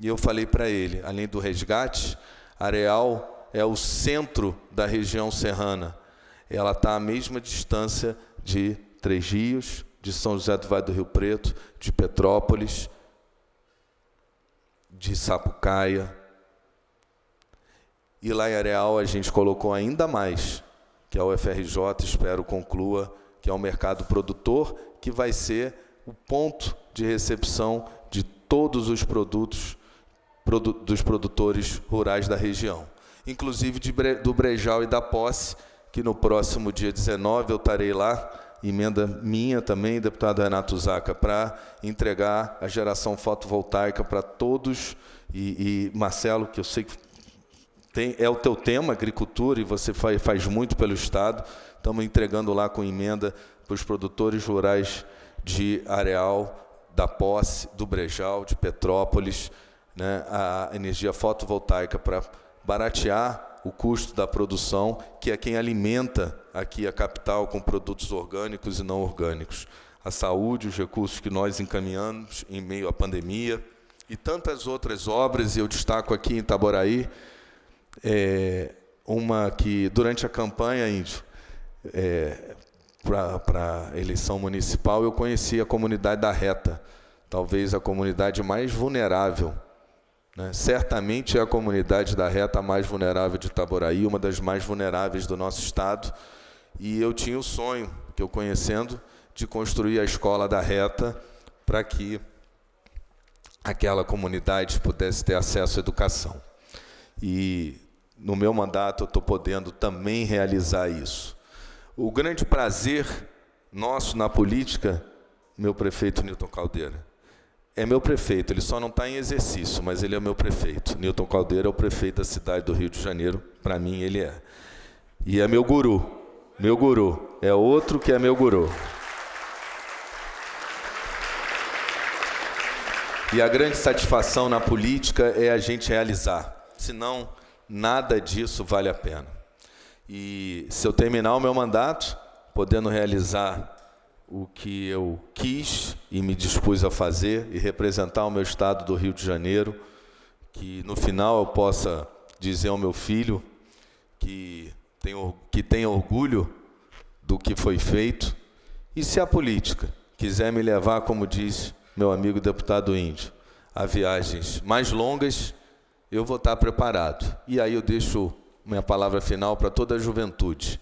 E eu falei para ele, além do resgate, Areal é o centro da região serrana. Ela está à mesma distância de Três Rios, de São José do Vale do Rio Preto, de Petrópolis, de Sapucaia. E lá em Areal a gente colocou ainda mais, que é o FRJ, espero conclua, que é o mercado produtor, que vai ser o ponto de recepção de todos os produtos dos produtores rurais da região, inclusive do Brejal e da Posse, que no próximo dia 19 eu estarei lá, emenda minha também, deputado Renato Zaca, para entregar a geração fotovoltaica para todos, e Marcelo, que eu sei que é o teu tema, agricultura, e você faz muito pelo Estado, estamos entregando lá com emenda para os produtores rurais de Areal, da Posse, do Brejal, de Petrópolis, né, a energia fotovoltaica para baratear o custo da produção, que é quem alimenta aqui a capital com produtos orgânicos e não orgânicos. A saúde, os recursos que nós encaminhamos em meio à pandemia e tantas outras obras, e eu destaco aqui em Itaboraí, uma que durante a campanha, Índio, para a eleição municipal, eu conheci a comunidade da Reta, talvez a comunidade mais vulnerável, né? Certamente é a comunidade da Reta mais vulnerável de Itaboraí, uma das mais vulneráveis do nosso estado, e eu tinha o sonho, que eu conhecendo, de construir a escola da Reta para que aquela comunidade pudesse ter acesso à educação. E no meu mandato eu estou podendo também realizar isso. O grande prazer nosso na política, meu prefeito Newton Caldeira, é meu prefeito, ele só não está em exercício, mas ele é meu prefeito. Newton Caldeira é o prefeito da cidade do Rio de Janeiro, para mim ele é. E é meu guru, é outro que é meu guru. E a grande satisfação na política é a gente realizar, senão nada disso vale a pena. E se eu terminar o meu mandato, podendo realizar o que eu quis e me dispus a fazer e representar o meu estado do Rio de Janeiro, que no final eu possa dizer ao meu filho que tem orgulho do que foi feito. E se a política quiser me levar, como diz meu amigo deputado Índio, a viagens mais longas, eu vou estar preparado. E aí eu deixo minha palavra final para toda a juventude.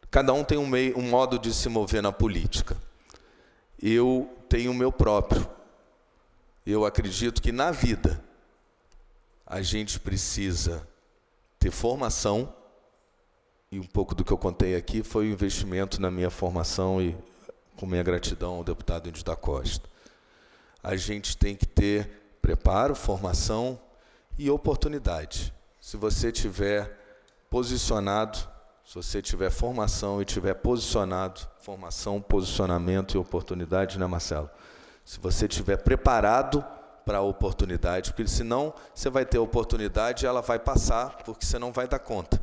Cada um tem um modo de se mover na política. Eu tenho o meu próprio. Eu acredito que na vida a gente precisa ter formação, e um pouco do que eu contei aqui foi o investimento na minha formação, e com minha gratidão ao deputado Índio da Costa. A gente tem que ter preparo, formação e oportunidade. Se você tiver posicionado, se você tiver formação e tiver posicionado, formação, posicionamento e oportunidade, né, Marcelo? Se você estiver preparado para a oportunidade, porque senão você vai ter a oportunidade e ela vai passar, porque você não vai dar conta.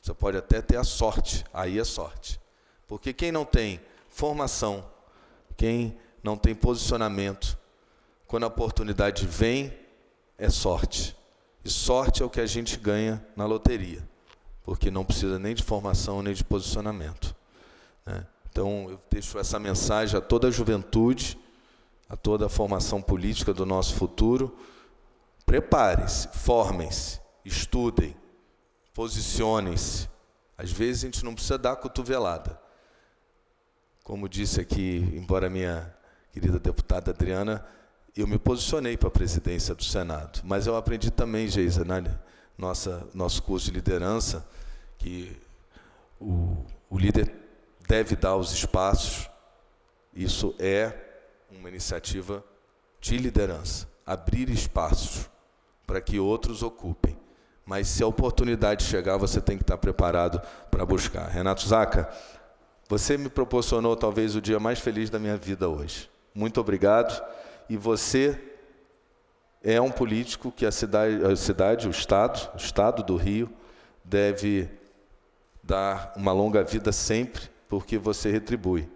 Você pode até ter a sorte, aí é sorte. Porque quem não tem formação, quem não tem posicionamento, quando a oportunidade vem, é sorte. E sorte é o que a gente ganha na loteria, porque não precisa nem de formação, nem de posicionamento, né? Então, eu deixo essa mensagem a toda a juventude, a toda a formação política do nosso futuro. Preparem-se, formem-se, estudem, posicionem-se. Às vezes a gente não precisa dar cotovelada. Como disse aqui, embora minha querida deputada Adriana, eu me posicionei para a presidência do Senado, mas eu aprendi também, Geisa, nosso curso de liderança, que o líder deve dar os espaços. Isso é uma iniciativa de liderança, abrir espaços para que outros ocupem. Mas se a oportunidade chegar, você tem que estar preparado para buscar. Renato Zaca, você me proporcionou talvez o dia mais feliz da minha vida hoje. Muito obrigado. E você é um político que o Estado do Rio, deve dar uma longa vida sempre, porque você retribui.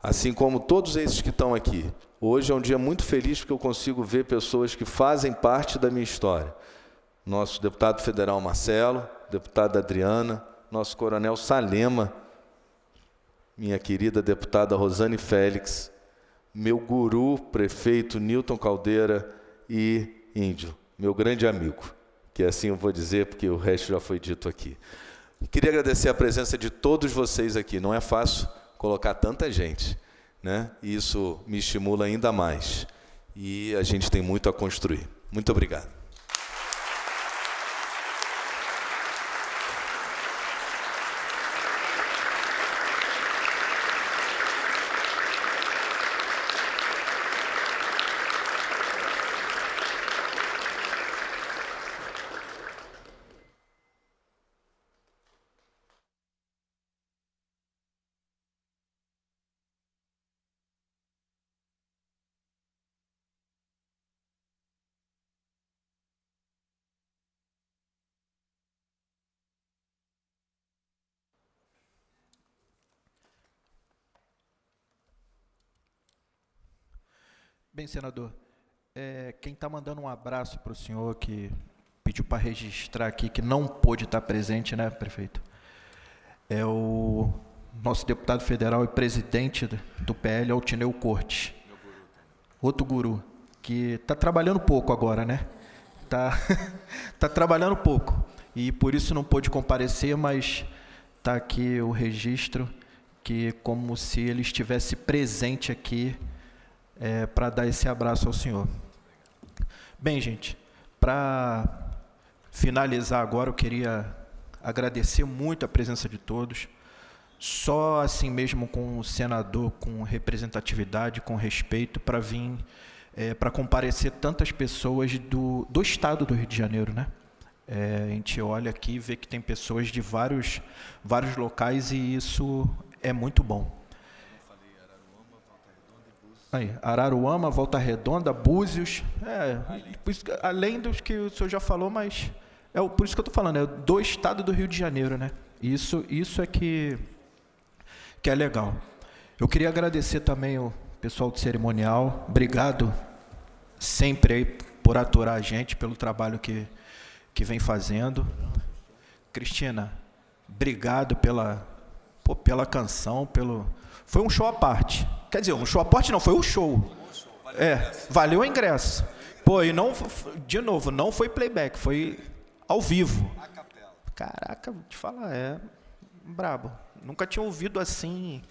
Assim como todos esses que estão aqui. Hoje é um dia muito feliz, porque eu consigo ver pessoas que fazem parte da minha história. Nosso deputado federal Marcelo, deputada Adriana, nosso coronel Salema, minha querida deputada Rosane Félix, meu guru, prefeito Newton Caldeira e Índio, meu grande amigo, que assim eu vou dizer, porque o resto já foi dito aqui. Queria agradecer a presença de todos vocês aqui. Não é fácil colocar tanta gente, né? E isso me estimula ainda mais. E a gente tem muito a construir. Muito obrigado. Bem, senador, quem está mandando um abraço para o senhor, que pediu para registrar aqui, que não pôde estar presente, né, prefeito? É o nosso deputado federal e presidente do PL, Altineu Cortes. Outro guru, que está trabalhando pouco agora, né? Tá trabalhando pouco, e por isso não pôde comparecer, mas está aqui o registro, que como se ele estivesse presente aqui, para dar esse abraço ao senhor. Bem, gente, para finalizar agora, eu queria agradecer muito a presença de todos. Só assim mesmo com o senador, com representatividade, com respeito, para vir, para comparecer tantas pessoas do estado do Rio de Janeiro, né? A gente olha aqui e vê que tem pessoas de vários locais, e isso é muito bom. Aí, Araruama, Volta Redonda, Búzios, além dos que o senhor já falou, mas por isso que eu estou falando, é do estado do Rio de Janeiro, né? Isso é que é legal. Eu queria agradecer também o pessoal do cerimonial, obrigado sempre aí por aturar a gente, pelo trabalho que vem fazendo. Cristina, obrigado pela canção, foi um show à parte. Quer dizer, um show à parte não, foi um show. Valeu o ingresso. Pô, e não, de novo, não foi playback, foi ao vivo. Caraca, vou te falar, brabo. Nunca tinha ouvido assim,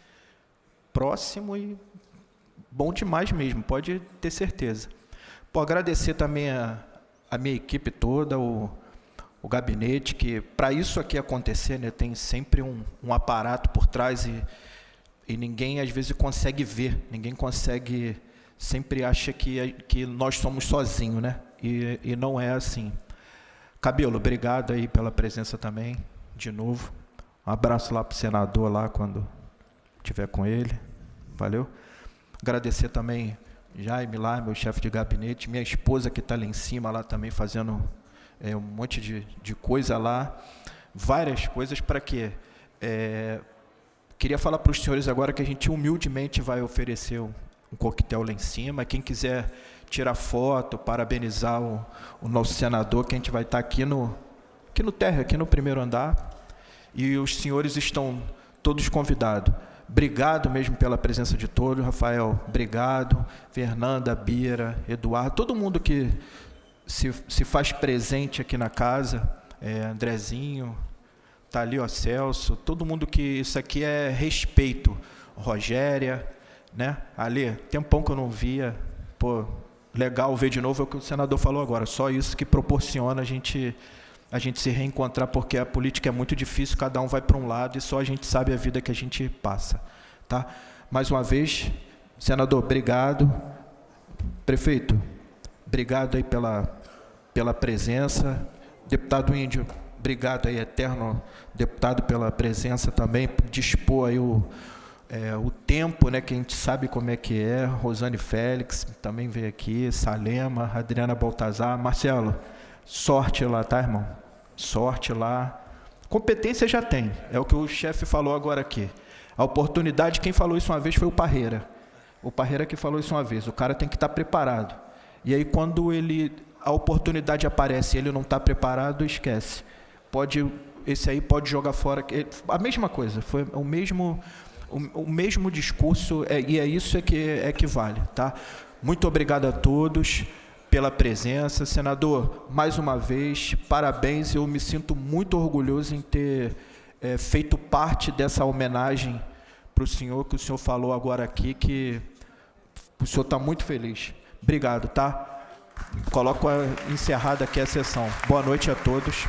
próximo, e bom demais mesmo, pode ter certeza. Pô, agradecer também a minha equipe toda, o gabinete, que para isso aqui acontecer, né, tem sempre um aparato por trás, e ninguém às vezes consegue ver, ninguém consegue, sempre acha que nós somos sozinhos, né? E não é assim. Cabelo, obrigado aí pela presença também, de novo. Um abraço lá para o senador, lá quando estiver com ele. Valeu. Agradecer também Jaime lá, meu chefe de gabinete, minha esposa que está lá em cima, lá também fazendo um monte de coisa lá. Várias coisas para quê? Queria falar para os senhores agora que a gente humildemente vai oferecer um coquetel lá em cima. Quem quiser tirar foto, parabenizar o nosso senador, que a gente vai estar aqui no térreo, aqui no primeiro andar. E os senhores estão todos convidados. Obrigado mesmo pela presença de todos. Rafael, obrigado. Fernanda, Bira, Eduardo, todo mundo que se faz presente aqui na casa, Andrezinho, tá ali, ó, Celso, todo mundo que isso aqui é respeito, Rogéria, né? Ali, tempão que eu não via, pô, legal ver de novo, é o que o senador falou agora, só isso que proporciona a gente se reencontrar, porque a política é muito difícil, cada um vai para um lado e só a gente sabe a vida que a gente passa, tá? Mais uma vez, senador, obrigado. Prefeito, obrigado aí pela presença. Deputado Índio, obrigado aí, eterno deputado, pela presença também, por dispor aí o tempo, né, que a gente sabe como é que é. Rosane Félix também veio aqui, Salema, Adriana Baltazar. Marcelo, sorte lá, tá, irmão? Sorte lá. Competência já tem, é o que o chefe falou agora aqui. A oportunidade, quem falou isso uma vez foi o Parreira. O Parreira que falou isso uma vez, o cara tem que estar preparado. E aí, quando a oportunidade aparece e ele não está preparado, esquece. Esse aí pode jogar fora. A mesma coisa, foi o mesmo discurso, e é isso que vale. Tá? Muito obrigado a todos pela presença. Senador, mais uma vez, parabéns. Eu me sinto muito orgulhoso em ter feito parte dessa homenagem para o senhor, que o senhor falou agora aqui, que o senhor está muito feliz. Obrigado, tá? Coloco encerrada aqui a sessão. Boa noite a todos.